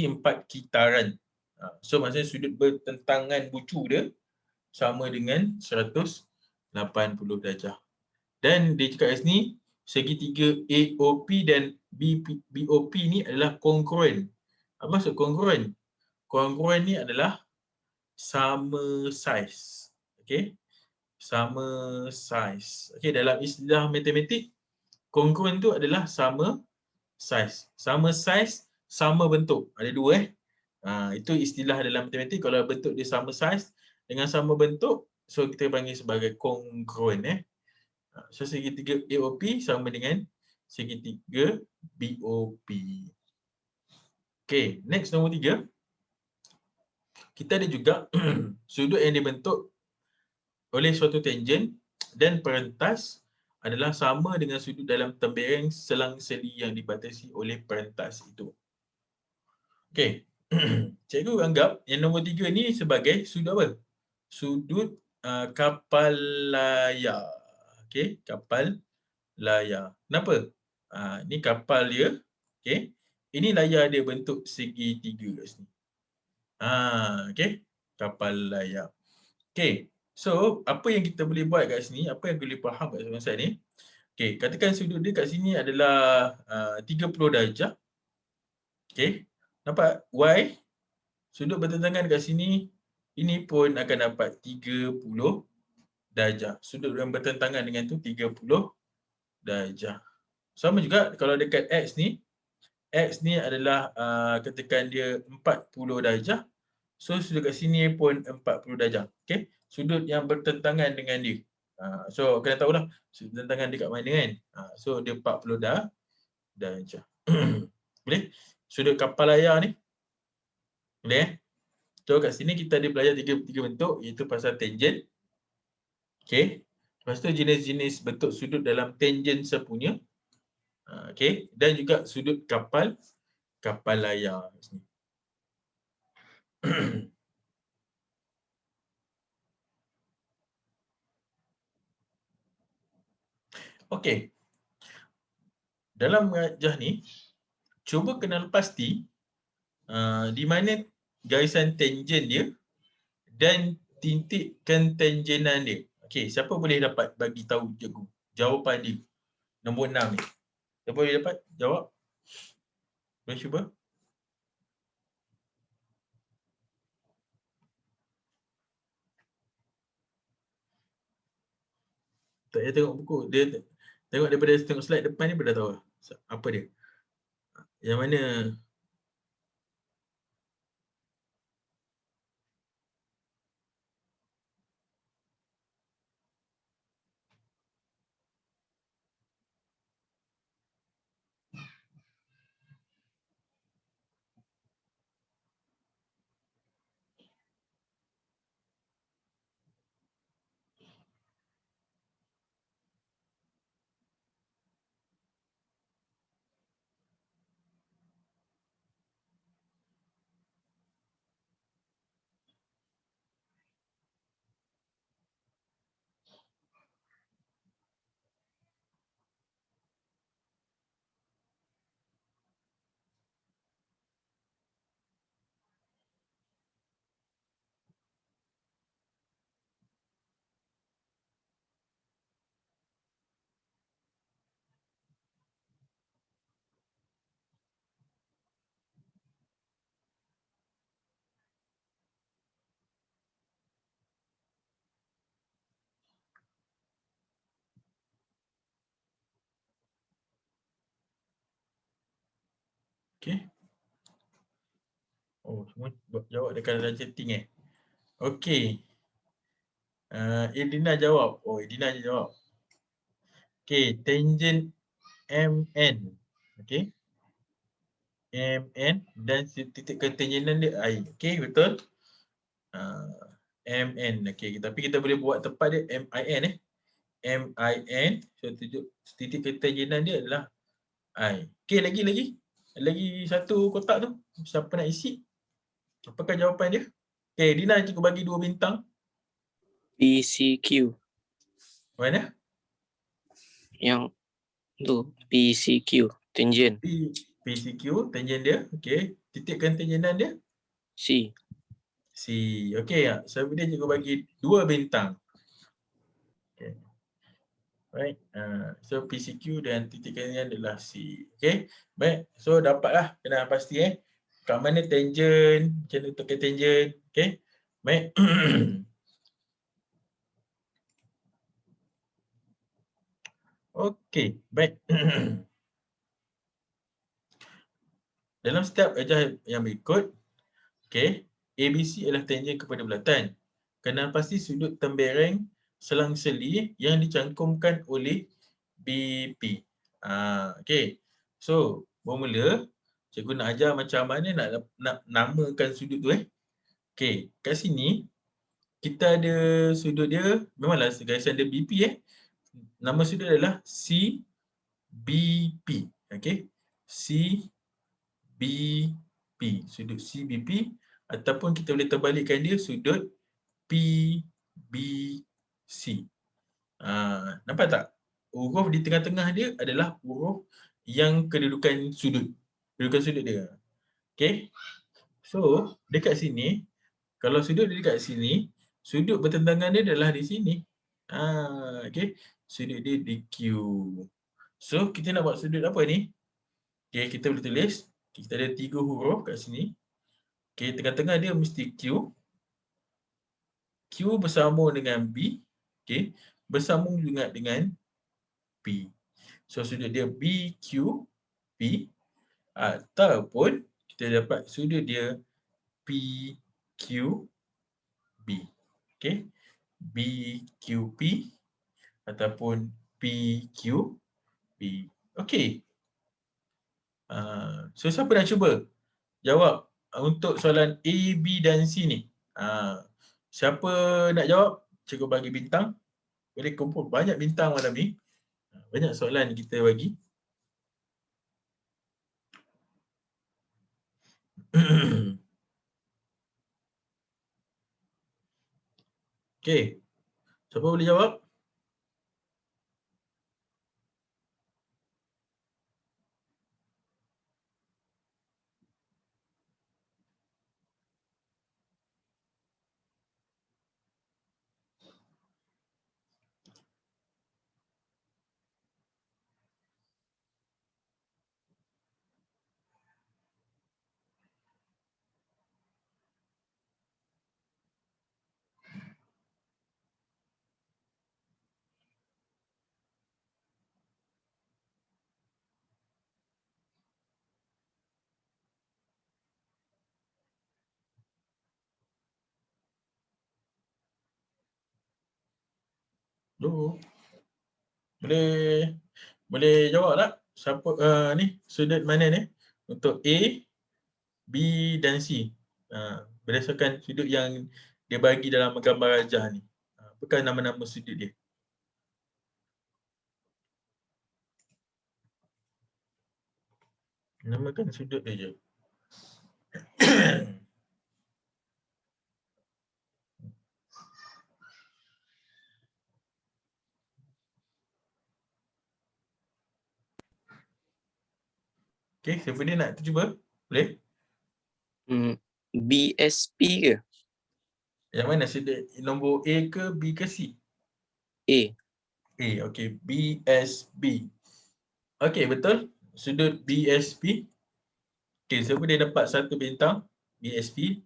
empat kitaran. So maksudnya sudut bertentangan bucu dia sama dengan 180 darjah. Dan dia cakap kat sini segitiga AOP dan BOP ni adalah kongruen. Apa maksud kongruen? Kongruen ni adalah sama saiz. Okey. Sama saiz. Okey, dalam istilah matematik, kongruen tu adalah sama saiz. Sama saiz, sama bentuk. Ada dua itu istilah dalam matematik. Kalau bentuk dia sama saiz dengan sama bentuk, so kita panggil sebagai kongruen So segitiga AOP sama dengan segitiga BOP. Okey, next nombor 3. Kita ada juga sudut yang dibentuk oleh suatu tangent dan perentas adalah sama dengan sudut dalam tembereng selang-seli yang dibatasi oleh perentas itu. Okey. Cikgu anggap yang nombor 3 ni sebagai sudut apa? Sudut kapal layar. Okey, kapal layar. Kenapa? Ni kapal dia. Okey. Ini layar dia bentuk segitiga kat sini. Okey. Kapal layar. Okey. So, apa yang kita boleh buat kat sini, apa yang boleh faham kat soalan ni? Okey, katakan sudut dia kat sini adalah 30 darjah. Okey. Nampak Y sudut bertentangan kat sini, ini pun akan dapat 30 darjah. Sudut yang bertentangan dengan tu 30 darjah. Sama juga kalau dekat X ni adalah katakan dia 40 darjah. So sudut kat sini pun 40 darjah. Okey. Sudut yang bertentangan dengan dia. So kena tahulah sudut bertentangan dekat mana kan. So dia 40 darjah. Boleh? Sudut kapal layar ni. Boleh? So kat sini kita ada belajar tiga bentuk, iaitu pasal tangent. Okey. Lepas tu jenis-jenis bentuk sudut dalam tangent sepunya. Okey, dan juga sudut kapal layar kat sini. Okey. Dalam mengajar ni, cuba kenal pasti di mana garisan tangent dia dan titik kentangenan dia. Okey, siapa boleh dapat bagi tahu cikgu jawapan dia? Nombor 6 ni. Siapa boleh dapat jawab? Boleh cuba? Tak payah tengok buku. Dia tengok daripada tengok slide depan ni dah tahu apa dia. Yang mana okey. Oh, semua jawab dekat dalam chatting Okey. Edina jawab. Oh, Edina jawab. Okey, tangent MN. Okey. MN dan titik ketangenan dia I. Okey, betul? MN. Okey, tapi kita boleh buat tepat dia MIN MIN. So titik ketangenan dia adalah I. Okey, lagi satu kotak tu. Siapa nak isi? Apakah jawapan dia? Okey, Dina cikgu bagi 2 bintang. PCQ. Mana? Yang tu PCQ, tangent. PCQ, tangent dia. Okey, titik ketangenan dia C. C. Okey, so dia cikgu bagi 2 bintang. Okey. Right. So PCQ dan titik ketangenan adalah C. Okey. Baik. So dapatlah kena pasti kat mana tangent, macam mana untuk tangent. Okey. Baik. Okey, baik. Dalam step ajar yang berikut, okey, ABC adalah tangent kepada bulatan. Kenal pasti sudut tembereng selang-seli yang dicangkumkan oleh BP. Okey. So, bermula cikgu nak ajar macam mana nak namakan sudut tu Okey, kat sini kita ada sudut dia, memanglah garisan dia BP Nama sudut adalah CBP. Okey. CBP. Sudut CBP ataupun kita boleh terbalikkan dia sudut PBC. Nampak tak? Huruf di tengah-tengah dia adalah huruf yang kedudukan sudut. Kedudukan sudut dia. Okey. So, dekat sini, kalau sudut dia dekat sini, Sudut bertentangan dia adalah di sini. Okey. Sudut dia di Q. So, kita nak buat sudut apa ni? Okey, kita boleh tulis. Kita ada 3 huruf kat sini. Okey, tengah-tengah dia mesti Q. Q bersambung dengan B. Okey, bersambung juga dengan P. So, sudut dia BQP ataupun kita dapat sudut dia PQB. Okey, BQP ataupun PQB. Okey. So, siapa nak cuba jawab untuk soalan A, B dan C ni? Siapa nak jawab? Cikgu bagi bintang. Boleh kumpul banyak bintang malam ni. Banyak soalan kita bagi. Okey. Siapa boleh jawab? Hello. Boleh jawab tak? Siapa ni sudut mana ni? Untuk A, B dan C. Berdasarkan sudut yang dia bagi dalam gambar rajah ni. Apakah nama-nama sudut dia? Namakan sudut dia je. Okey, siapa dia nak cuba? Boleh? BSP ke? Yang mana sudut? Nombor A ke B ke C? A. A, okey. BSB. Okey, betul. Sudut BSP. Okey, siapa dia dapat 1 bintang? BSP.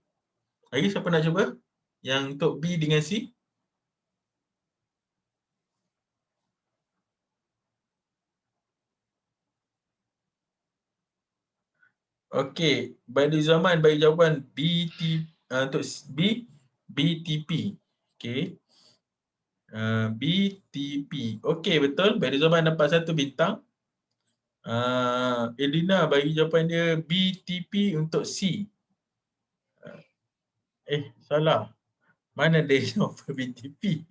Lagi siapa nak cuba? Yang untuk B dengan C? Okey, Badiul Zaman bagi jawapan BT untuk B, BTP. Okey. BTP. Okey, betul. Badiul Zaman dapat 1 bintang. Elina bagi jawapan dia BTP untuk C. Salah. Mana dia jawab BTP?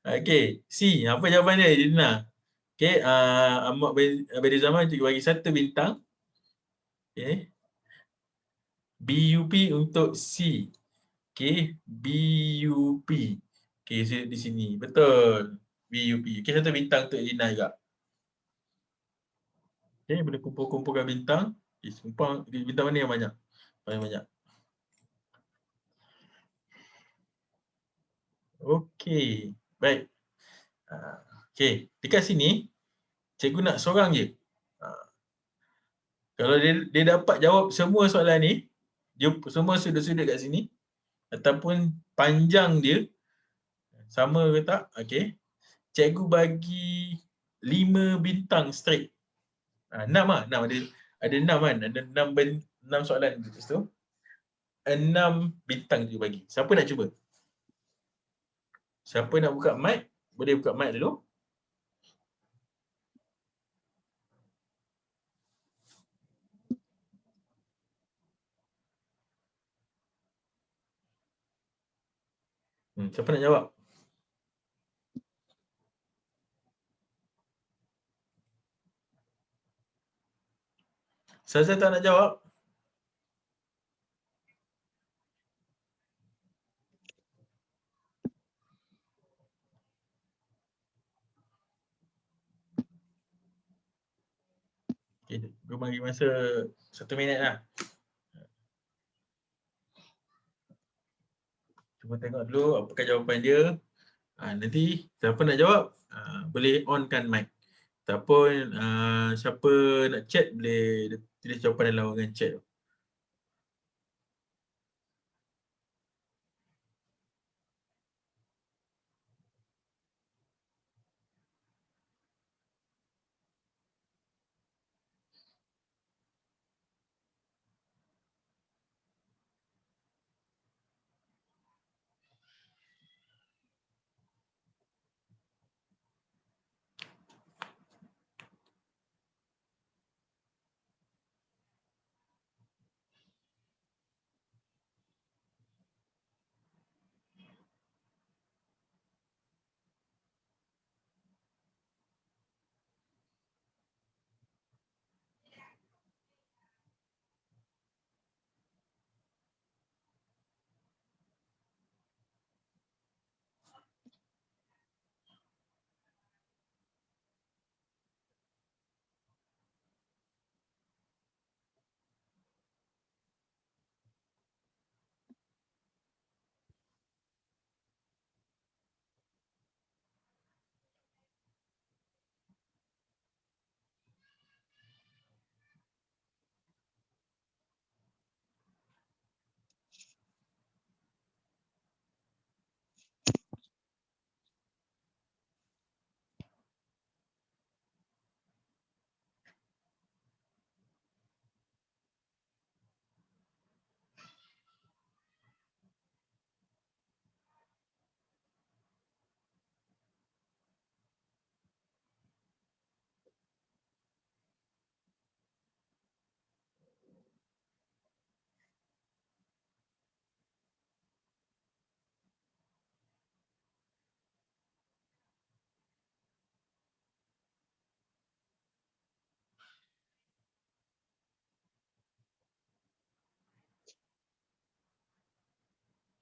Okey, C. Apa jawapan dia, Elina? Okey, Ahmad Badiul Zaman cikgu bagi 1 bintang. Okey. BUP untuk C. Okey, BUP. Okey, so di sini. Betul. BUP. Okey, 1 bintang untuk Elina juga. Okey, boleh kumpul-kumpulkan bintang. Bintang mana yang banyak? Paling banyak. Okey, baik. Okey, dekat sini cikgu nak seorang je. Kalau dia dapat jawab semua soalan ni, semua sudut-sudut kat sini ataupun panjang dia sama ke tak? Okey. Cikgu bagi 5 bintang straight. 6 lah, 6 ada 6 kan? Ada 6 soalan lepas tu. 6 bintang cikgu bagi. Siapa nak cuba? Siapa nak buka mic? Boleh buka mic dulu. Siapa nak jawab? Saya tak nak jawab. Okay, gue bagi masa 1 minit lah. Cuba tengok dulu apakah jawapan dia. Nanti siapa nak jawab, boleh onkan mic. Ataupun siapa nak chat boleh tulis jawapan dalam ruangan chat.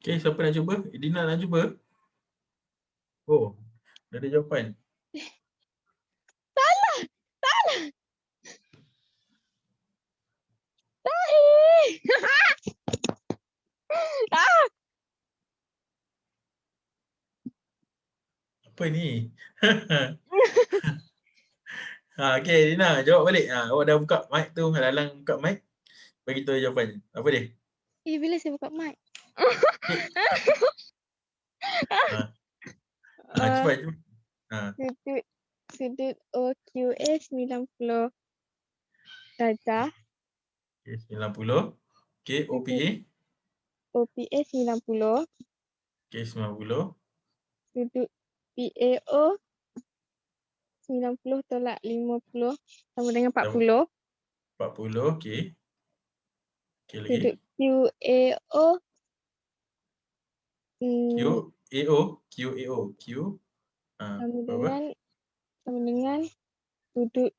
Okay, siapa nak cuba? Edina nak cuba? Oh, dah ada jawapan. Apa ni? Okay, Edina jawab balik. Awak dah buka mic tu, halang buka mic. Bagi tahu jawapan. Apa dia? Bila saya buka mic? Cepat. Sudut OQA 90 darjah. Okay, 90. Okay, OPA. OPA 90. Okay, 90. Sudut PAO 90 tolak 50 sama dengan 40. 40, okay. Okay, lagi. Sudut QAO QAO. sama dengan sudut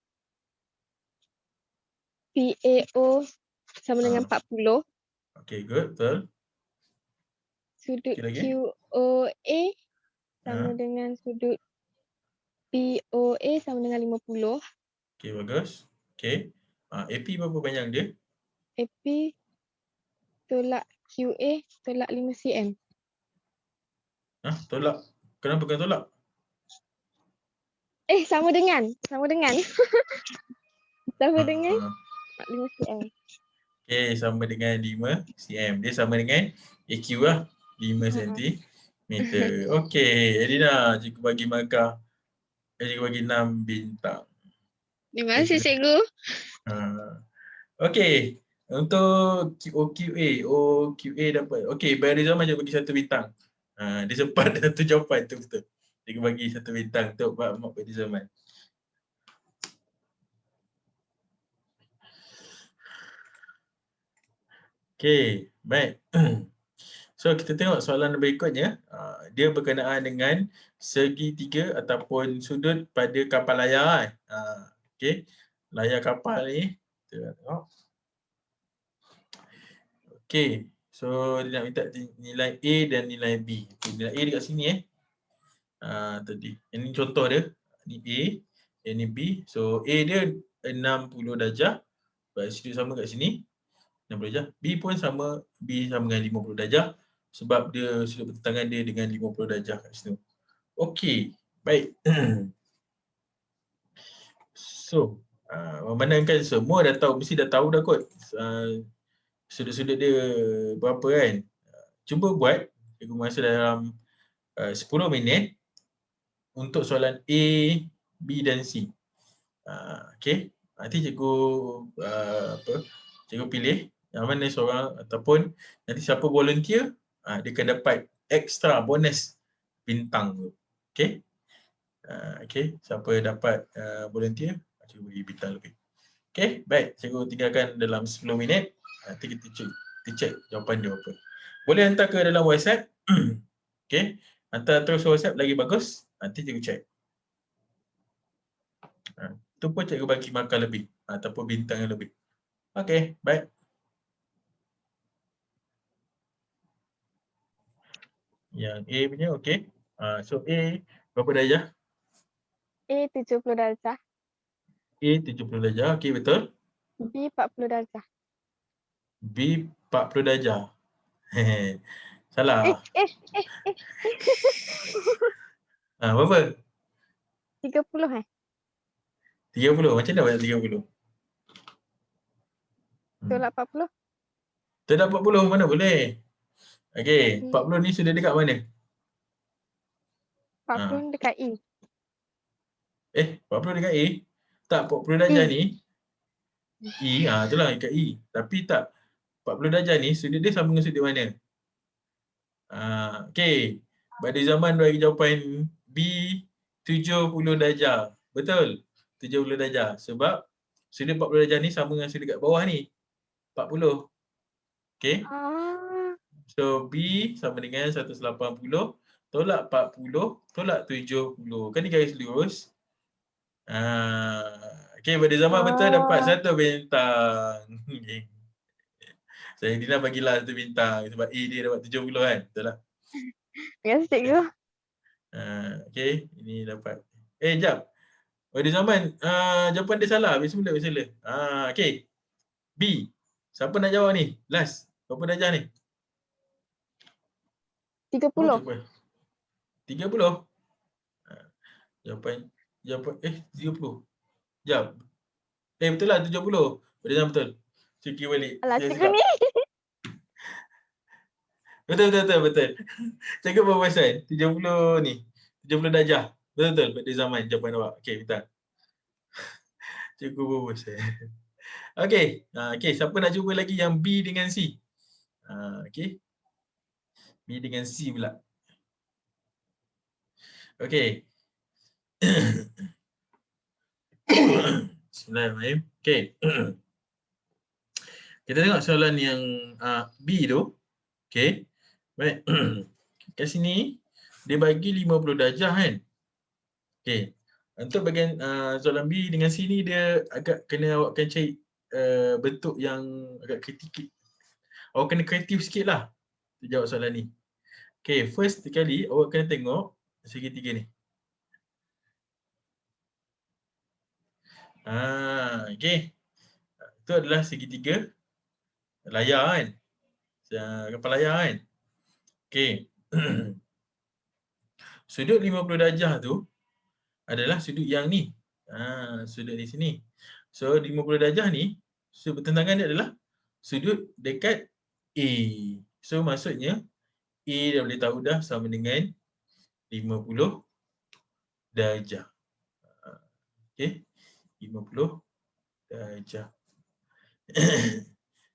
PAO sama dengan 40. Okay, good. Betul. Sudut Okay, lagi. QOA sama dengan sudut POA sama dengan 50. Okay, bagus. Okay. AP berapa panjang dia? AP tolak QA tolak 5 cm. Tolak. Kenapa kau tolak? Sama dengan. Sama dengan 5 cm. Okay, sama dengan 5 cm. Dia sama dengan AQ lah. 5 cm. Okay, Edina, cikgu bagi markah. Cikgu bagi 6 bintang. Terima kasih, cikgu. Okay, untuk OQA dapat. Okay, Bayar Zaman je bagi 1 bintang. Dia sempat satu jawapan tu betul. Cikgu bagi 1 bintang untuk Mak Bayar Zaman. Okay, baik. So kita tengok soalan berikutnya. Dia berkenaan dengan segitiga ataupun sudut pada kapal layar. Okay, layar kapal ni. Kita tengok. Okay, so dia nak minta nilai A dan nilai B. Okay, nilai A dekat sini tadi. Ini contoh dia. Ini A, ini B. So A dia 60 darjah. Sudut sama kat sini. 60 darjah. B pun sama, B sama dengan 50 darjah. sebab dia sudut bertentangan dia dengan 50 darjah kat situ. Okey, baik. So, memandangkan semua dah tahu, mesti dah tahu dah kot sudut-sudut dia berapa kan. Cuba buat, cikgu masa dalam 10 minit untuk soalan A, B dan C. Okey, nanti cikgu cikgu pilih yang mana seorang ataupun nanti siapa volunteer dia akan dapat extra bonus bintang tu. Okey. Okey, siapa dapat volunteer, cikgu bagi bintang lebih. Okey, baik. Cikgu tinggalkan dalam 10 minit. Nanti kita check jawapan dia apa. Boleh hantar ke dalam WhatsApp. Okey, hantar terus WhatsApp lagi bagus. Nanti cikgu check. Tu pun cikgu bagi markah lebih ataupun bintang yang lebih. Okey, baik. Yang A punya okey. So A berapa darjah? A 70 darjah. A 70 darjah. Okey, betul. B 40 darjah. B 40 darjah. Salah. Berapa? 30 30. Macam mana banyak 30? Tolak 40. Tak 40 mana boleh. Okey, 40 ni sudah dekat mana? 40 dekat E. 40 dekat A. Tak, 40 darjah ni E, itulah dekat E. Tapi tak, 40 darjah ni sudut dia sama dengan sudut mana? Okey. Pada zaman bagi jawapan B 70 darjah. Betul. 70 darjah. Sebab sudut 40 darjah ni sama dengan sudut kat bawah ni. 40. Okey. So B sama dengan 180 tolak 40 tolak 70. Kan ni garis lurus. Okey, pada zaman betul dapat 1 bintang. Saya Dina bagilah 1 bintang sebab A dia dapat 70 kan. Betul tak? Terima kasih cikgu. Okey, ini dapat. Jap. Pada zaman jawapan dia salah. Habis semula salah. Okey. B. Siapa nak jawab ni? Last. Berapa darjah ni? 30. 30. Jawapan 30. Jap. Betul lah 70. Pada zaman betul. Cikgu balik. Alah cikgu ni. Betul. Cikgu berperasan 70 ni. 70 darjah. Betul pada zaman jawapan awak. Okey, betul. Cikgu berperasan. Okey. Okey, siapa nak cuba lagi yang B dengan C? Okey. B dengan C pula. Okey. Bismillahirrahmanirrahim. Okey. Kita tengok soalan yang B tu. Okey. Baik. Kat sini dia bagi 50 darjah kan. Okey. Untuk bahagian soalan B dengan C ni dia agak kena awak kena cari bentuk yang agak kreatif. Awak kena kreatif sikit lah untuk jawab soalan ni. Okey, first sekali awak kena tengok segitiga ni. Okey. Itu adalah segitiga layar kan. Kapal layar kan. Okey. Sudut 50 darjah tu adalah sudut yang ni. Sudut di sini. So 50 darjah ni sudut bertentangan dia adalah sudut dekat A. So maksudnya A dah boleh tahu dah sama dengan 50 darjah. Okey. 50 darjah.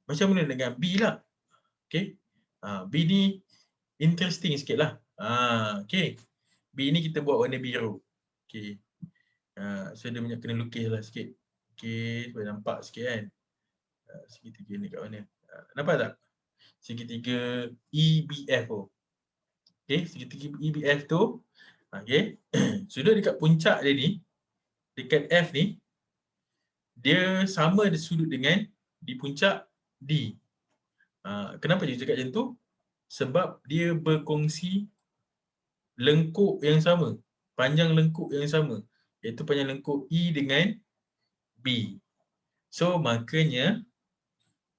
Macam mana dengan B lah? Okey. B ni interesting sikit lah. Okey. B ni kita buat warna biru. Okey. So dia banyak kena lukis lah sikit. Okey, supaya nampak sikit kan. Segitiga ni kat mana? Nampak tak? Segitiga EBF tu. Okey, segitiga EBF tu. Okey. Sudut dekat puncak dia ni, dekat F ni, dia sama ada sudut dengan di puncak D. Kenapa dia cakap macam tu? Sebab dia berkongsi lengkuk yang sama, panjang lengkuk yang sama, iaitu panjang lengkuk E dengan B. So makanya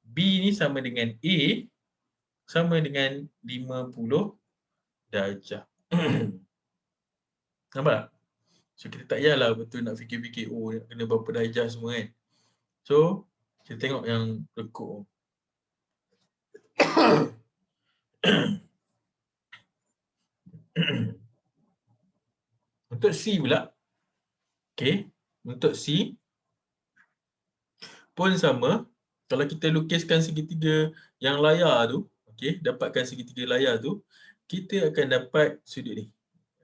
B ni sama dengan A sama dengan 50 darjah. Nampak tak? So kita tak payahlah betul nak fikir-fikir, oh nak kena berapa darjah semua kan. So kita tengok yang lekuk. Untuk C pula. Okey, untuk C pun sama. Kalau kita lukiskan segitiga yang layar tu, okey, dapatkan segitiga layar tu, kita akan dapat sudut ni.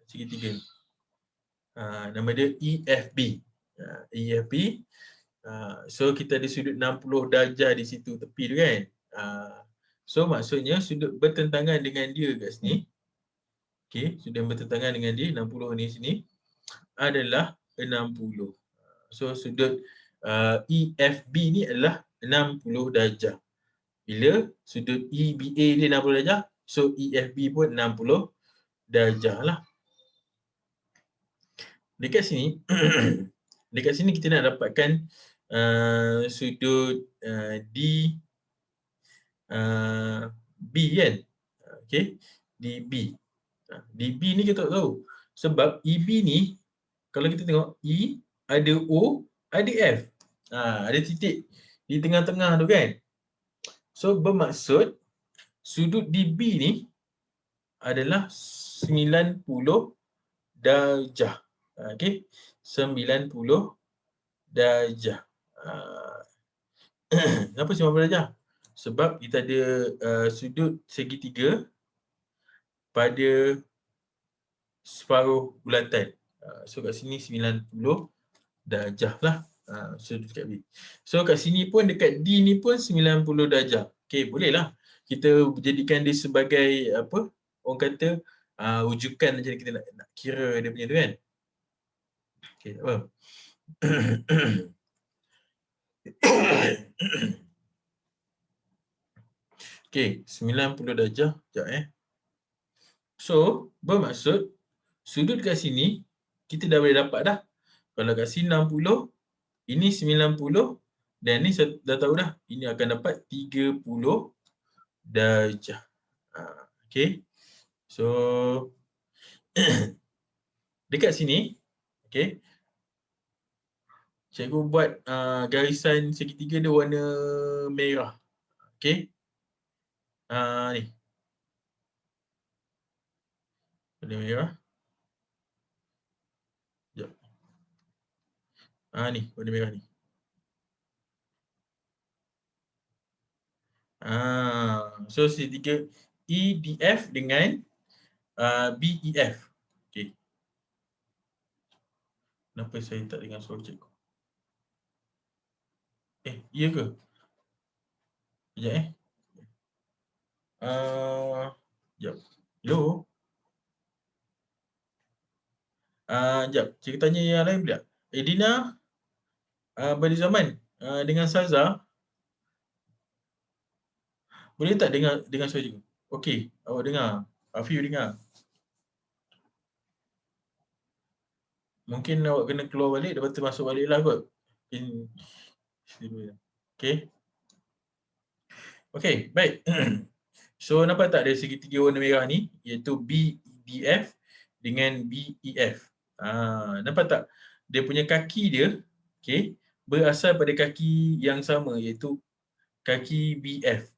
Segitiga ni. Nama dia EFB. EFB. So kita ada sudut 60 darjah di situ tepi tu kan. So maksudnya sudut bertentangan dengan dia kat sini. Okey, sudut yang bertentangan dengan dia 60 ni sini adalah 60. So sudut EFB ni adalah 60 darjah. Bila sudut EBA dia 60 darjah, so EFB pun 60 darjah lah. Dekat sini dekat sini kita nak dapatkan sudut B kan. Okey, DB. DB ni kita tak tahu sebab EB ni kalau kita tengok E ada O ada F. Ada titik di tengah-tengah tu kan. So bermaksud sudut DB ni adalah 90 darjah. Okey, 90 darjah. Kenapa 90 darjah? Sebab kita ada sudut segitiga pada separuh bulatan. So kat sini 90 darjah lah. So dekat B. So kat sini pun dekat D ni pun 90 darjah. Okey, boleh lah. Kita jadikan dia sebagai apa? Orang kata rujukan macam kita nak kira dia punya tu kan. Okey, tak apa. Okey, 90 darjah. Sekejap So, bermaksud sudut kat sini kita dah boleh dapat dah. Kalau kat sini 60, ini 90 dan ni saya dah tahu dah. Ini akan dapat 30 darjah. Okey. So dekat sini, okey. Cikgu buat garisan segitiga dia warna merah. Okey. Ni. Warna merah. Sekejap. Ni, warna merah ni. So segitiga EDF dengan BEF. Okey. Kenapa saya tak dengar suara cikgu? Iya ke? Sekejap Sekejap. Hello? Sekejap. Cikgu tanya yang lain pula. Dina, Badi Zaman dengan Saza, boleh tak dengar suara cikgu? Okey, awak dengar. Afiq dengar. Mungkin awak kena keluar balik, lepas tu masuk balik lah kot. Okey. Okey, baik. So, nampak tak ada segitiga warna merah ni? Iaitu BDF dengan BEF. Nampak tak? Dia punya kaki dia, okey, berasal pada kaki yang sama, iaitu kaki BF.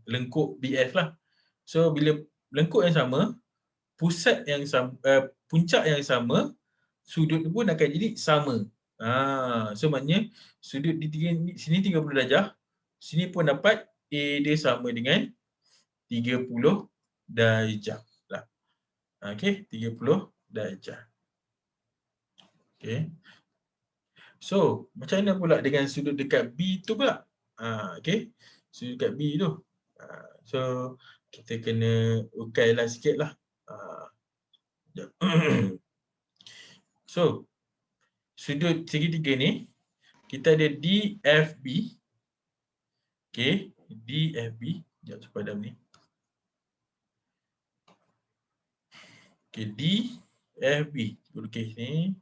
Lengkuk BF lah. So, bila lengkuk yang sama, pusat yang sama, puncak yang sama, sudut pun akan jadi sama. So maknanya sudut di sini 30 darjah, sini pun dapat A dia sama dengan 30 darjah lah. Okey, 30 darjah. Okey. So, macam mana pula dengan sudut dekat B tu pula? Okey. Sudut dekat B tu. So, kita kena ukailah sikit lah. So, sudut segitiga ni, kita ada DFB. Okey, DFB. Sekejap saya padam ni. Okey, DFB. Okey, ni.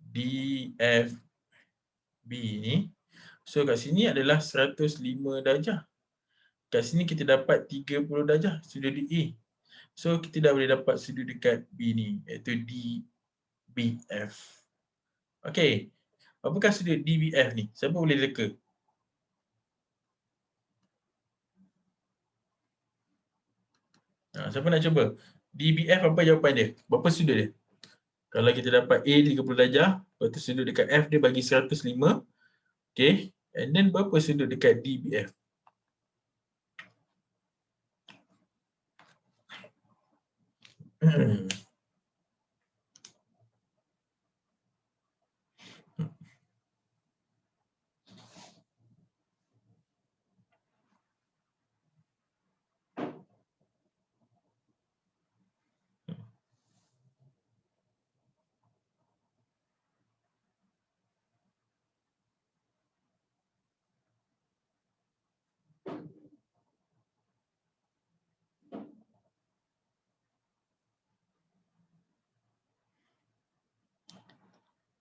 DFB ni. So, kat sini adalah 105 darjah. kat sini kita dapat 30 darjah sudut di A. So kita dah boleh dapat sudut dekat B ni, iaitu DBF. Okey. Apakah sudut DBF ni? Siapa boleh reka? Siapa nak cuba? DBF apa jawapan dia? Berapa sudut dia? Kalau kita dapat A 30 darjah, lepas tu sudut dekat F dia bagi 105. Okay. And then berapa sudut dekat DBF?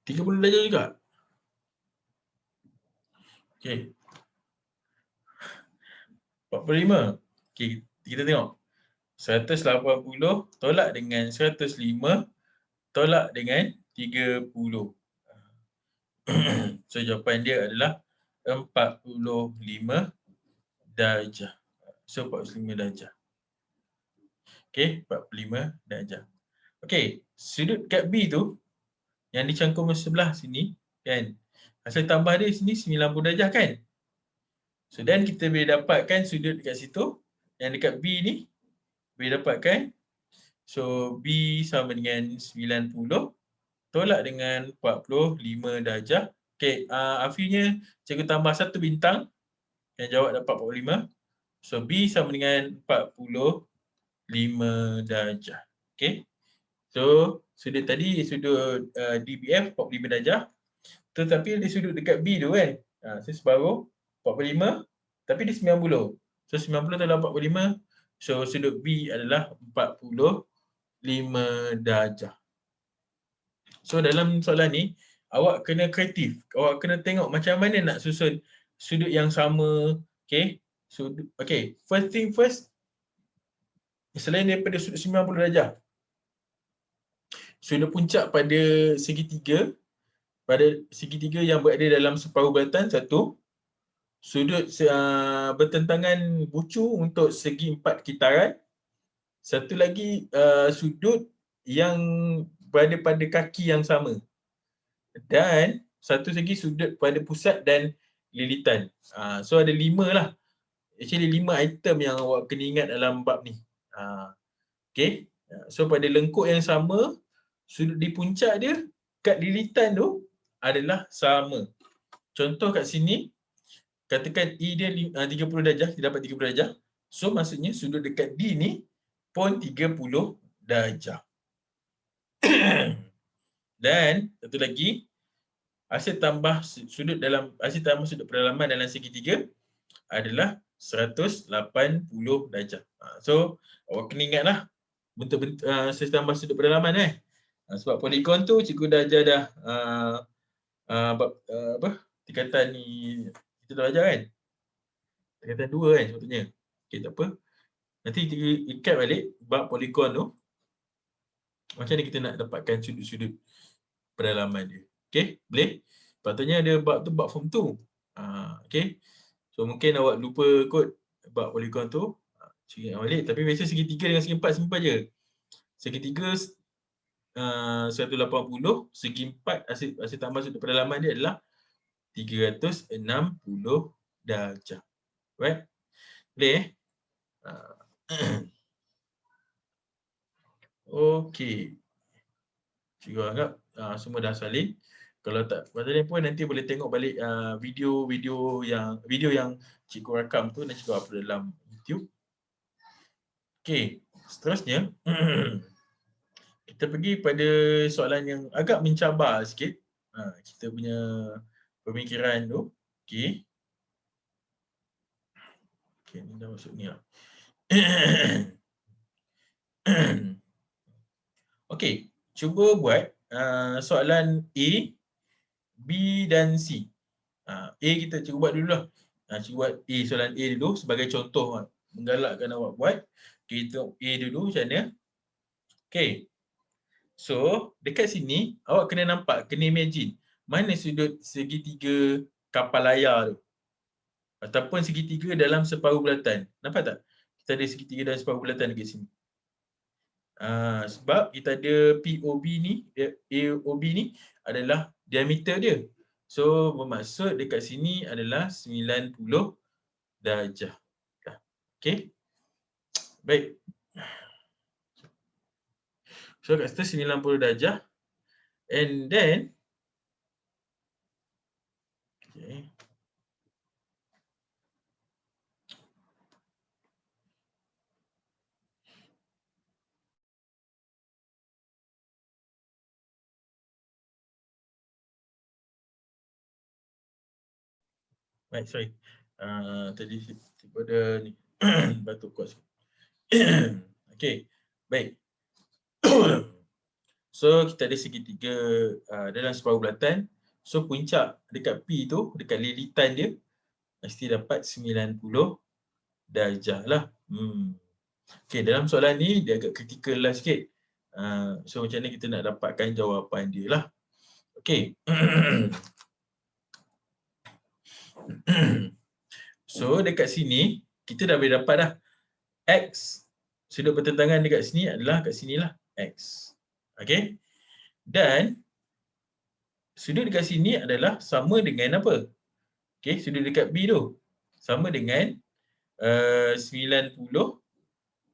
Tiga 30 darjah juga. Okey. 45. Okey, kita tengok. 180 tolak dengan 105 tolak dengan 30. So jawapan dia adalah 45 darjah. So 45 darjah. Okey, 45 darjah. Okey, sudut kat B tu yang dicangkum sebelah sini kan. Hasil tambah dia sini 90 darjah kan. So dan kita boleh dapatkan sudut dekat situ yang dekat B ni boleh dapatkan. So B sama dengan 90 tolak dengan 45 darjah. Okey, afinya cikgu tambah 1 bintang yang jawab dapat 45. So B sama dengan 45 darjah. Okey. So sudut tadi sudut DBF 45 darjah. Tetapi dia sudut dekat B tu kan. So separuh 45 tapi dia 90. So 90 tolak 45. So sudut B adalah 45 darjah. So dalam soalan ni awak kena kreatif. Awak kena tengok macam mana nak susun sudut yang sama. Okay. Sudut, okay. First thing first. Selain daripada sudut 90 darjah. Sudut puncak pada segitiga. Pada segitiga yang berada dalam separuh bulatan satu. Sudut bertentangan bucu untuk segi empat kitaran. Satu lagi sudut yang berada pada kaki yang sama. Dan satu lagi sudut pada pusat dan lilitan. So ada 5 lah. Actually 5 item yang awak kena ingat dalam bab ni. Okay. So pada lengkuk yang sama, sudut di puncak dia kat lilitan tu adalah sama. Contoh kat sini, katakan E dia 30 darjah, kita dapat 30 darjah. So maksudnya sudut dekat D ni pun 30 darjah. Dan satu lagi, hasil tambah sudut pedalaman dalam segitiga adalah 180 darjah. So awak kena ingatlah bentuk hasil tambah sudut pedalaman sebab poligon tu cikgu dah ajar dah tingkatan ni kita dah ajar kan. Tingkatan 2 kan sepatutnya. Okey, tak apa. Nanti kita ikat balik bab poligon tu. Macam mana kita nak dapatkan sudut-sudut pedalaman dia. Okey, boleh? Patutnya ada bab tu bab form 2. Okey. So mungkin awak lupa kot bab poligon tu. Cikgu ingat balik. Tapi biasa segitiga dengan segi 4 simpan je. Segitiga 180, segi 4 hasil tambah sudut pedalaman dia adalah 360 darjah. Right? Boleh Okey. Cikgu anggap semua dah salin. Kalau tak salin pun nanti boleh tengok balik video yang cikgu rakam tu dan cikgu upload dalam YouTube. Okey, seterusnya kita pergi pada soalan yang agak mencabar sikit. Kita punya pemikiran tu. Okey. Okey, ni dah masuk ni lah. Okey, cuba buat soalan A, B dan C. A kita cuba buat dulu lah. Cikgu buat soalan A dulu sebagai contoh. Menggalakkan awak buat. Kita A dulu macam mana. Okay. So, dekat sini, awak kena nampak, kena imagine. Mana sudut segitiga kapal layar tu? Ataupun segitiga dalam separuh bulatan. Nampak tak? Kita ada segitiga dalam separuh bulatan dekat sini. Sebab kita ada POB ni, AOB ni adalah diameter dia. So, bermaksud dekat sini adalah 90 darjah. Okay. Baik. So, kat situ 90 darjah. And then, okay. Baik, sorry. Tadi tiba ada ni batuk kuat sikit. Okay, baik. So, kita ada segitiga dalam separuh bulatan. So, puncak dekat P tu, dekat lilitan dia, mesti dapat 90 darjah lah. Okay, dalam soalan ni, dia agak kritikal lah sikit. So, macam mana kita nak dapatkan jawapan dia lah. Okay. So, dekat sini, kita dah boleh dapat dah. X, sudut pertentangan dekat sini adalah kat sinilah. X. Okay. Dan, sudut dekat sini adalah sama dengan apa? Okay, sudut dekat B tu. Sama dengan 90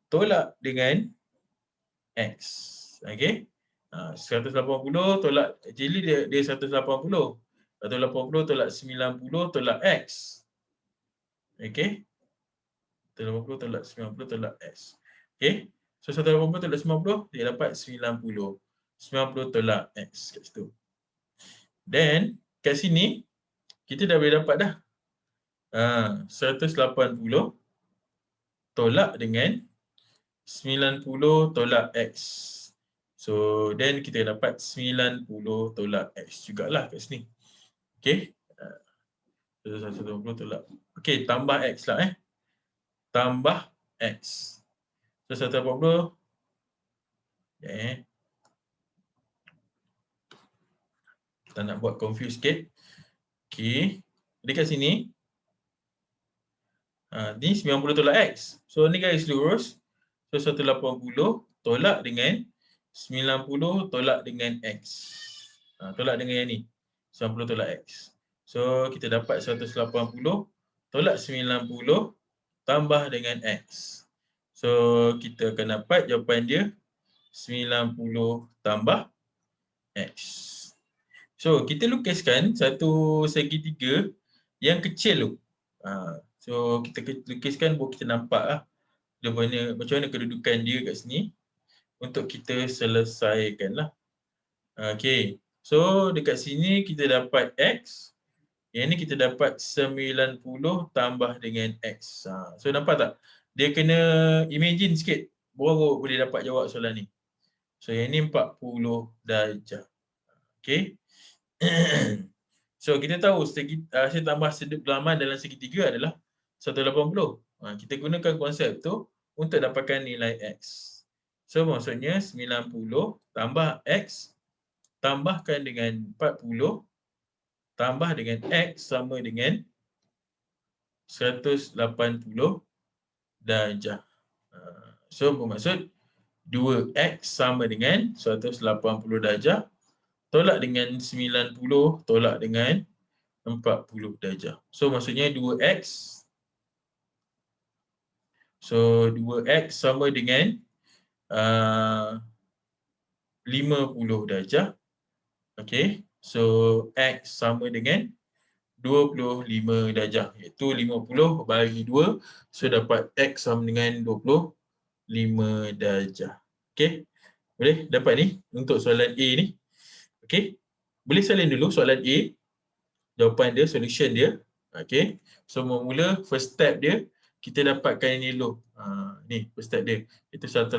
tolak dengan X. Okay. 180 tolak, actually dia 180. 180 tolak 90 tolak X. Okay. 180 tolak 90 tolak X. Okay. So 180 tolak 90, dia dapat 90. 90 tolak X kat situ. Then, kat sini, kita dah boleh dapat dah. 180 tolak dengan 90 tolak X. So, then kita dapat 90 tolak X jugalah kat sini. Okay. 180 tolak. Okay, tambah X lah tambah X. So, 180. Okay. Kita nak buat confuse sikit. Okay. Dekat sini. Ni 90 tolak X. So, ni garis lurus. So, 180 tolak dengan 90 tolak dengan X. Tolak dengan yang ni. 90 tolak X. So, kita dapat 180 tolak 90 tambah dengan X. So, kita akan dapat jawapan dia 90 tambah X. So, kita lukiskan satu segitiga yang kecil tu. So, kita lukiskan baru kita nampak lah macam mana kedudukan dia kat sini untuk kita selesaikan lah. Okay. So, dekat sini kita dapat X. Yang ni kita dapat 90 tambah dengan X. So, nampak tak? Dia kena imagine sikit baru boleh dapat jawab soalan ni. So, yang ni 40 darjah. Okay. So, kita tahu saya tambah sudut laman dalam segitiga adalah 180. Kita gunakan konsep tu untuk dapatkan nilai X. So, maksudnya 90 tambah X tambahkan dengan 40 tambah dengan X sama dengan 180 darjah. So, bermaksud 2X sama dengan 180 darjah tolak dengan 90 tolak dengan 40 darjah. So, maksudnya 2X. So, 2X sama dengan 50 darjah. Okay. So, X sama dengan 25 darjah. Iaitu 50 bagi 2. So, dapat X sama dengan 25 darjah. Okay. Boleh dapat ni untuk soalan A ni. Okay. Boleh salin dulu soalan A. Jawapan dia, solution dia. Okay. So, mula first step dia, kita dapatkan ini dulu. Ni first step dia. Itu 180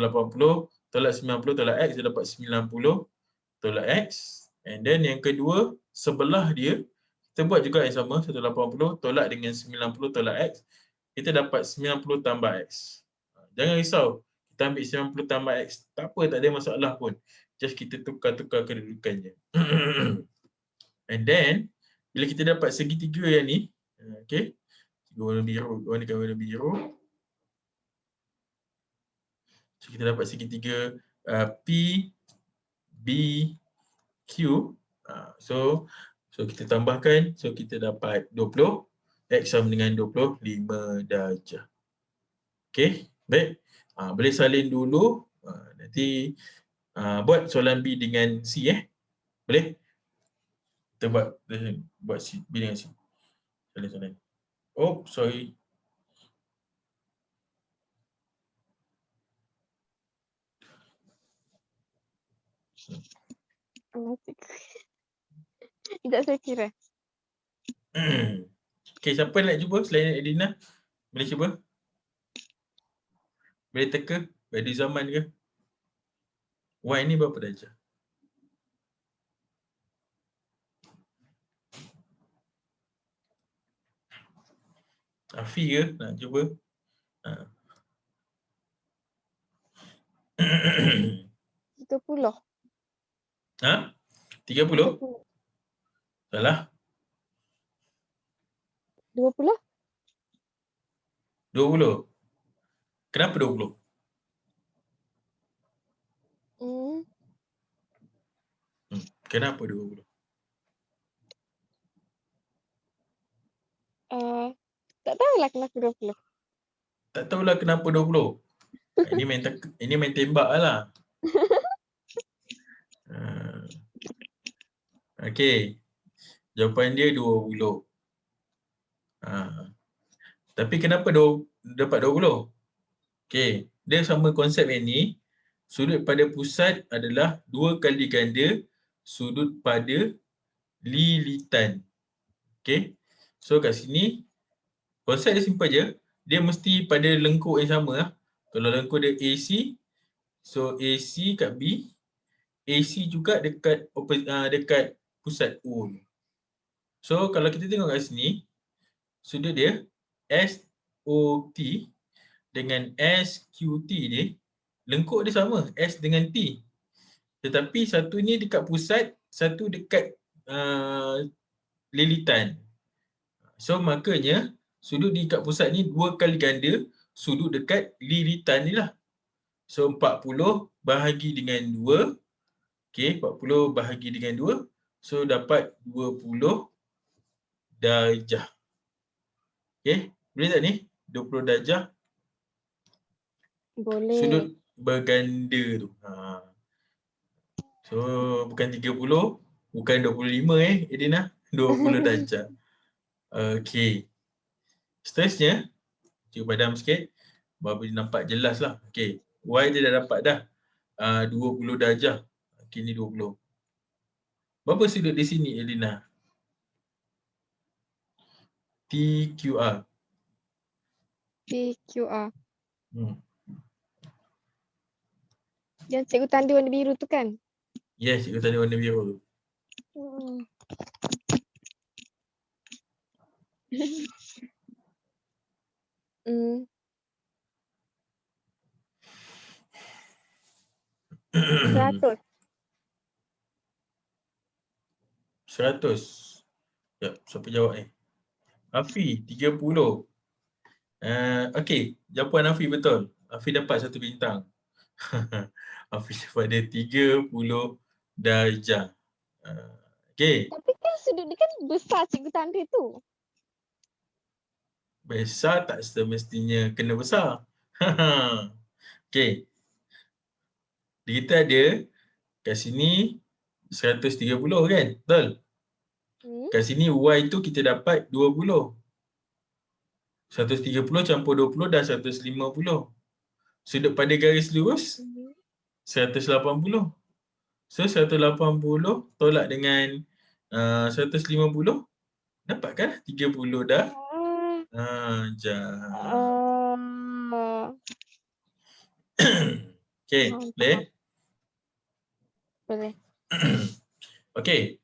tolak 90 tolak X, dia dapat 90 tolak X. And then yang kedua, sebelah dia, Kita buat juga yang sama, 180 tolak dengan 90 tolak X. Kita dapat 90 tambah X. Jangan risau, kita ambil 90 tambah X. Tak apa, tak ada masalah pun. Just kita tukar-tukar kedudukannya. And then, bila kita dapat segitiga yang ni, okay, warna biru, warnakan warna biru. So, kita dapat segitiga P, B, Q. So kita tambahkan, so kita dapat 20. X sama dengan 25 darjah. Okey, baik. Boleh salin dulu. Nanti buat soalan B dengan C Boleh? Kita buat C, B dengan C. Soalan. Oh, sorry. Tidak saya kira. Okey, siapa nak cuba selain Edina? Boleh cuba? Boleh teka? Ada zaman ke? Y ni berapa darjah? Afi ke? Nak cuba? 30. 30? Salah? 20. 20? Kenapa 20? Kenapa 20? Tak tahulah kenapa 20. Tak tahulah kenapa 20. Ini main tembak lah. Okey. Jawapan dia 20. Tapi kenapa dapat 20? Okey, dia sama konsep yang ni. Sudut pada pusat adalah 2 kali ganda sudut pada lilitan. Okey. So kat sini konsep dia simple je. Dia mesti pada lengkuk yang sama. Kalau lengkuk dia AC, so AC kat B, AC juga dekat pusat O. So kalau kita tengok kat sini, sudut dia SOT dengan SQT ni, lengkuk dia sama, S dengan T. Tetapi satu ni dekat pusat, satu dekat lilitan. So makanya sudut di kat pusat ni 2 kali ganda sudut dekat lilitan ni lah. So 40 bahagi dengan 2. Okey, 40 bahagi dengan 2. So dapat 20 darjah. Okey, boleh tak ni? 20 darjah. Boleh. Sudut berganda tu. So bukan 30, bukan 25 Edina, 20 darjah. Okey. Seterusnya, cuba padam sikit. Baru nampak jelas lah. Okey. Y dia dah dapat dah. 20 darjah. Okey, ni 20. Berapa sudut di sini Edina? TQR. PQR. Yang cikgu tanda warna biru tu kan? Yes, cikgu tanda warna biru tu. Seratus. 100. Sekejap, siapa jawab ni? Afi, 30. Okey, jawapan Afi betul. Afi dapat 1 bintang. Afi dapat dia 30 darjah. Okey. Tapi kan sudut dia kan besar cikgu tanda tu. Besar tak semestinya kena besar. Okey. Kita ada kat sini 130 kan? Betul? Kat sini Y tu kita dapat 20. 130 campur 20 dah 150. Sudut pada garis lurus 180. So 180 tolak dengan 150 dapatkan 30 dah. Okey, boleh? Boleh. Okey.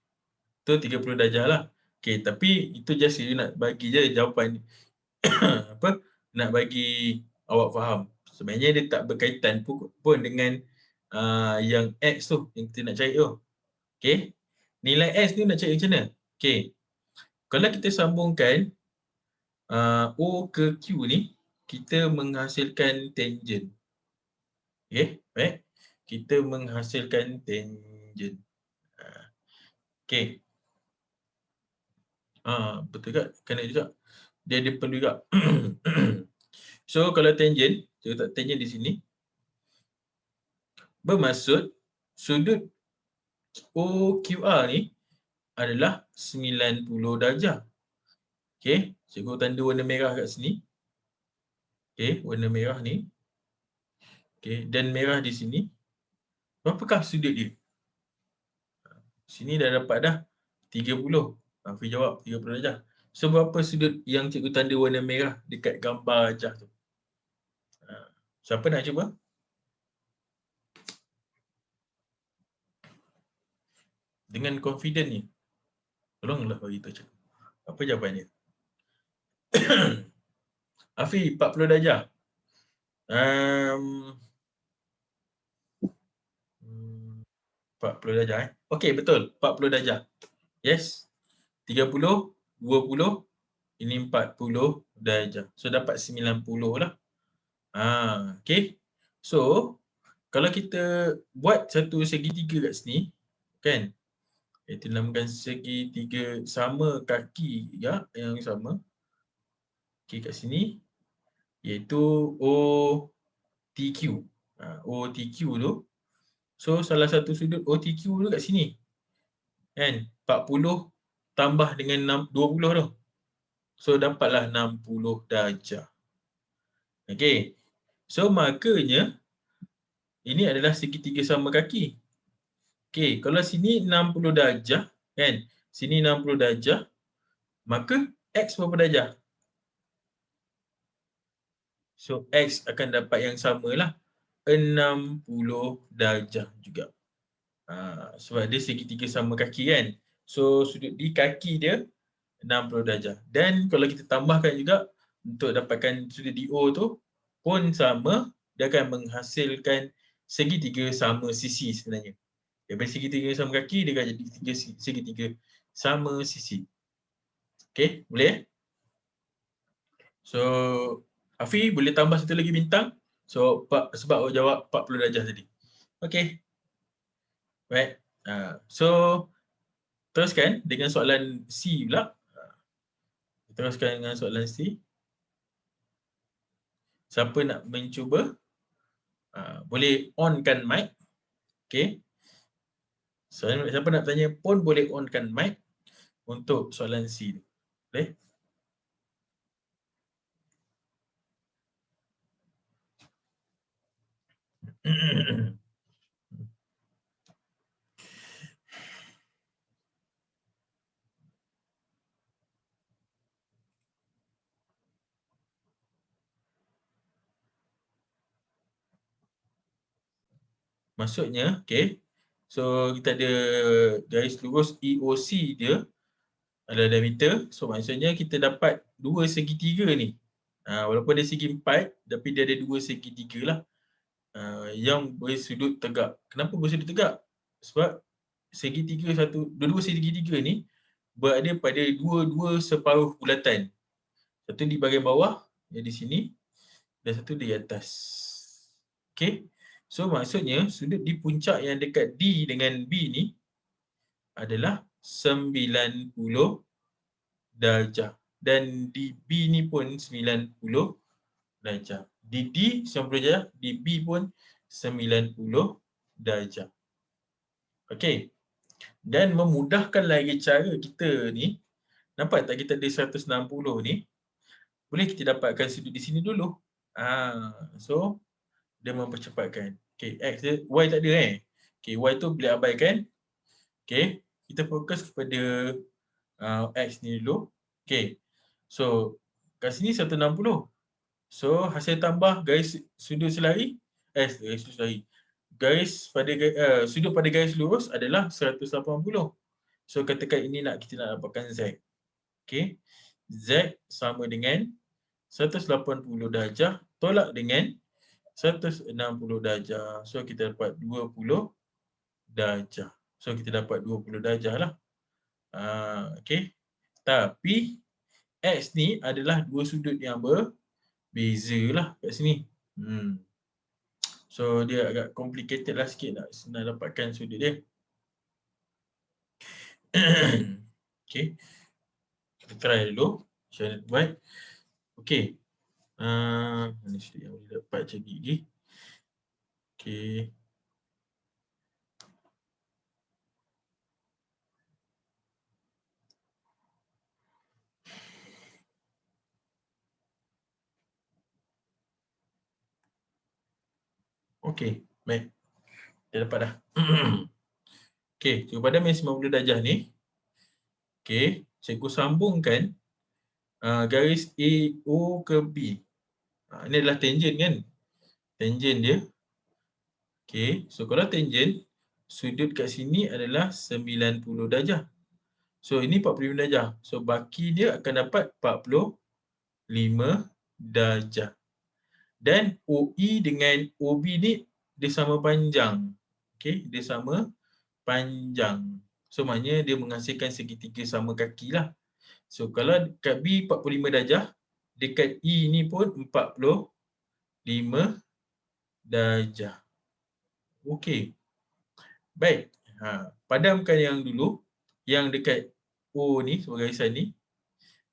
Tu 30 darjah lah. Okay, tapi itu just you nak bagi je jawapan apa, nak bagi awak faham. Sebenarnya dia tak berkaitan pun dengan yang X tu, yang kita nak cari tu. Okay, nilai X tu nak cari macam mana? Okay, kalau kita sambungkan O ke Q ni, kita menghasilkan tangent. Okay, baik. Kita menghasilkan tangent. Okay. Betul tak? Kena juga. Dia perlu juga. So kalau tangent, saya letak tangent di sini. Bermaksud sudut OQR ni adalah 90 darjah. Okey, cikgu tanda warna merah kat sini. Okey, warna merah ni. Okey, dan merah di sini. Berapakah sudut dia? Sini dah dapat dah 30. Hafiz jawab 30 darjah. So berapa sudut yang cikgu tanda warna merah dekat gambar Ajah tu? Siapa nak cuba? Dengan confident ni. Tolonglah bagi tahu cikgu. Apa jawapannya? Hafiz, 40 darjah. 40 darjah Okey, betul. 40 darjah. Yes. 30, 20, ini 40 darjah. So dapat 90 lah. Okey. So, kalau kita buat satu segitiga kat sini, kan? Kita namakan segitiga sama kaki ya, yang sama. Okey, kat sini iaitu OTQ. OTQ tu. So salah satu sudut OTQ tu kat sini. Kan? 40 tambah dengan 20 tu. So dapatlah 60 darjah. Okey. So makanya ini adalah segitiga sama kaki. Okey, kalau sini 60 darjah, kan? Sini 60 darjah, maka X berapa darjah? So X akan dapat yang samalah, 60 darjah juga. Sebab dia segitiga sama kaki kan. So sudut di kaki dia 60 darjah. Dan kalau kita tambahkan juga untuk dapatkan sudut DO tu pun sama, dia akan menghasilkan segitiga sama sisi sebenarnya. Daripada segitiga sama kaki dia akan jadi segitiga sama sisi. Okey, boleh? So Afi boleh tambah satu lagi bintang. So sebab awak jawab 40 darjah tadi. Okey. Right. So teruskan dengan soalan C pula. Teruskan dengan soalan C. Siapa nak mencuba? Boleh onkan mic. Okey. So, siapa nak tanya pun boleh onkan mic untuk soalan C tu. Boleh? Maksudnya, okey. So kita ada garis lurus EOC dia adalah diameter. So maksudnya kita dapat dua segitiga ni. Walaupun dia segi 4 tapi dia ada dua segitiga lah. Yang bersudut tegak. Kenapa bersudut tegak? Sebab segitiga dua-dua segitiga ni berada pada dua separuh bulatan. Satu di bahagian bawah, yang di sini, dan satu di atas. Okey. So maksudnya sudut di puncak yang dekat D dengan B ni adalah 90 darjah. Dan di B ni pun 90 darjah. Di D 90 darjah, di B pun 90 darjah. Okey. Dan memudahkan lagi cara kita ni, nampak tak kita ada 160 ni? Boleh kita dapatkan sudut di sini dulu. So dia mempercepatkan. Okey, X dia, Y tak ada Okey, Y tu boleh abaikan. Okey, kita fokus kepada X ni dulu. Okey. So, kat sini 160. So, hasil tambah garis sudut selari, garis sudut selari. Sudut pada garis lurus adalah 180. So, katakan ini kita nak dapatkan Z. Okey. Z sama dengan 180 darjah tolak dengan 160 darjah. So kita dapat 20 darjah. So kita dapat 20 darjah lah. Okey. Tapi X ni adalah dua sudut yang berbeza lah kat sini. So dia agak complicated lah sikit nak dapatkan sudut dia. Okey. Kita try dulu. Macam mana buat. Okey. Mana sudut yang boleh dapat macam gigi. Okey. Okey, baik. Kita dapat dah. Okey, pada minus 90 darjah ni, okey, cikgu sambungkan garis AO ke B. Ini adalah tangent kan? Tangent dia. Okey, so kalau tangent, sudut kat sini adalah 90 darjah. So ini 45 darjah. So baki dia akan dapat 45 darjah. Dan OE dengan OB ni dia sama panjang. Okey, dia sama panjang. So maknanya dia menghasilkan segitiga sama kaki lah. So kalau dekat B 45 darjah, dekat E ni pun 45 darjah. Okey. Baik. Padamkan yang dulu, yang dekat O ni, sebagai garisan ni.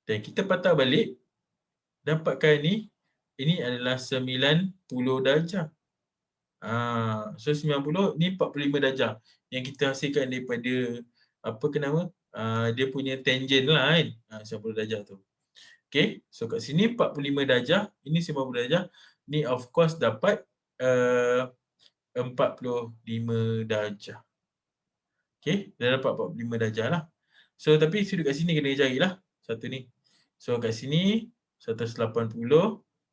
Dan kita patah balik, dapatkan ni, ini adalah 90 darjah. So 90 ni 45 darjah yang kita hasilkan daripada apa ke nama? Dia punya tangent lah kan. 90 darjah tu. Okey, so kat sini 45 darjah, ini 90 darjah. Ni of course dapat 45 darjah. Okey, dah dapat 45 darjah lah. So tapi sudut kat sini kena carilah satu ni. So kat sini 180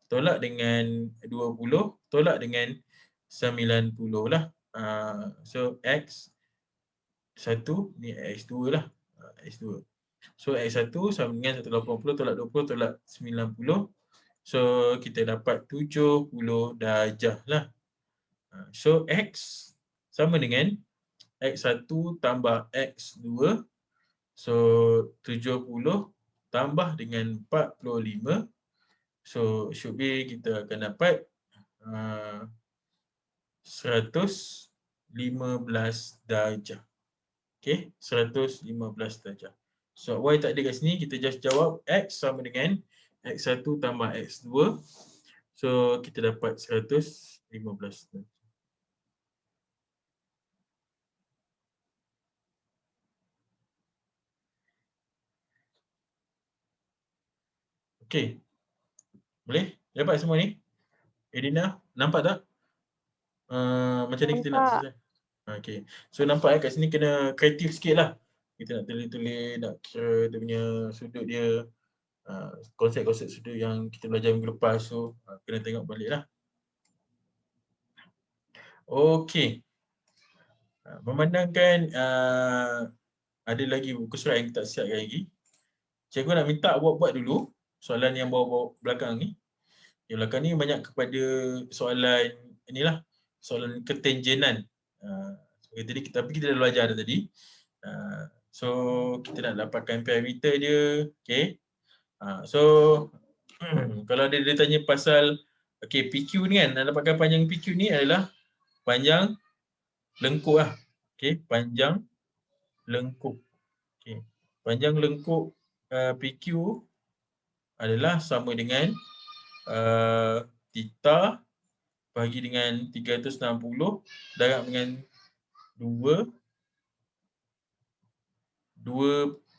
tolak dengan 20 tolak dengan 90 lah. So X1 ni X2 lah. X2. So X1 sama dengan 180 tolak 20 tolak 90. So kita dapat 70 darjah lah. So X sama dengan X1 tambah X2. So 70 tambah dengan 45. So should be kita akan dapat 115 darjah. Okey, 115 darjah. So Y tak ada kat sini, kita just jawab X sama dengan X1 tambah X2. So kita dapat 115 darjah. Okey. Boleh? Dapat semua ni? Edina, nampak tak? Macam ni kita nak selesai. Okey. So nampak kat sini kena kreatif sikit lah. Kita nak tulis-tulis, nak kira dia punya sudut dia. Konsep-konsep sudut yang kita belajar minggu lepas. So kena tengok balik lah. Okey. Memandangkan ada lagi buku surat yang tak siapkan lagi. Cikgu nak minta buat dulu soalan yang bawah belakang ni. Yang belakang ni banyak kepada soalan inilah, soalan ketangenan. Jadi tapi kita dah belajar dah tadi. So kita nak dapatkan perimeter dia. Okey. So kalau dia tanya pasal PQ ni kan, nak dapatkan panjang PQ ni adalah panjang lengkuk lah. Okey, panjang lengkuk. Okey. Panjang lengkuk PQ adalah sama dengan theta bagi dengan 360 darab dengan 2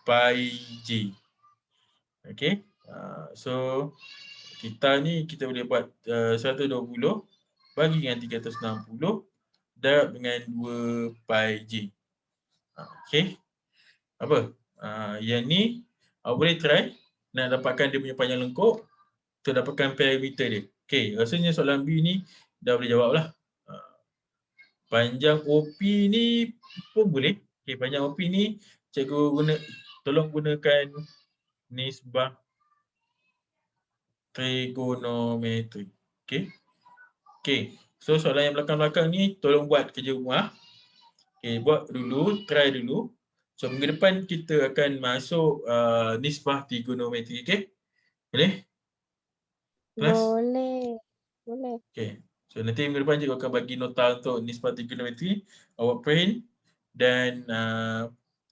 pi j. Okey. So theta ni kita boleh buat 120 bagi dengan 360 darab dengan 2 pi j. Okey. Apa? Yang ni awak boleh try nak dapatkan dia punya panjang lengkuk untuk dapatkan perimeter dia. Okey, rasanya soalan B ni dah boleh jawab lah. Panjang OP ni pun boleh. Okey, panjang OP ni cikgu tolong gunakan nisbah trigonometri. Okey. Okey. So soalan yang belakang-belakang ni tolong buat kerja rumah. Okey, buat dulu, try dulu. So minggu depan kita akan masuk nisbah trigonometri. Okey? Boleh? Kelas? Boleh. Boleh. Okey. So nanti minggu depan cikgu akan bagi nota untuk nisbah trigonometri, awak print dan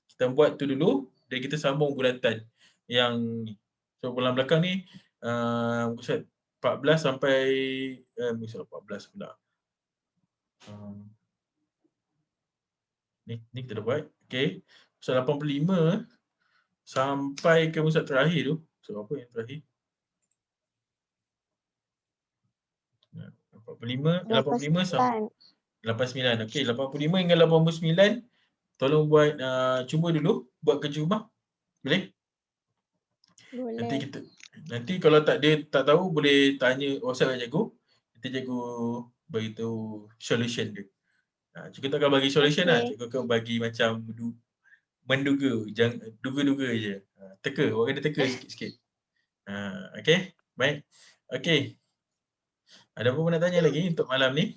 kita buat tu dulu dan kita sambung bulatan yang ni. So bulan belakang ni muka 14 sampai muka 14 pula. Ni kita dah buat. Okey. So 85 sampai ke muka terakhir tu. So apa yang terakhir? 85 sampai 89. Okey, 85 hingga 89 tolong buat cuba dulu buat kerja rumah. Boleh? Nanti Boleh. nanti kalau tak tahu boleh tanya WhatsApp cikgu. Nanti cikgu beritahu solution dia. Cikgu tak akan bagi solution lah. Okey. Cikgu akan bagi macam menduga, jangan duga-duga je. Teka, awak kena teka sikit-sikit. Okey, baik. Okey. Ada apa nak tanya lagi untuk malam ni?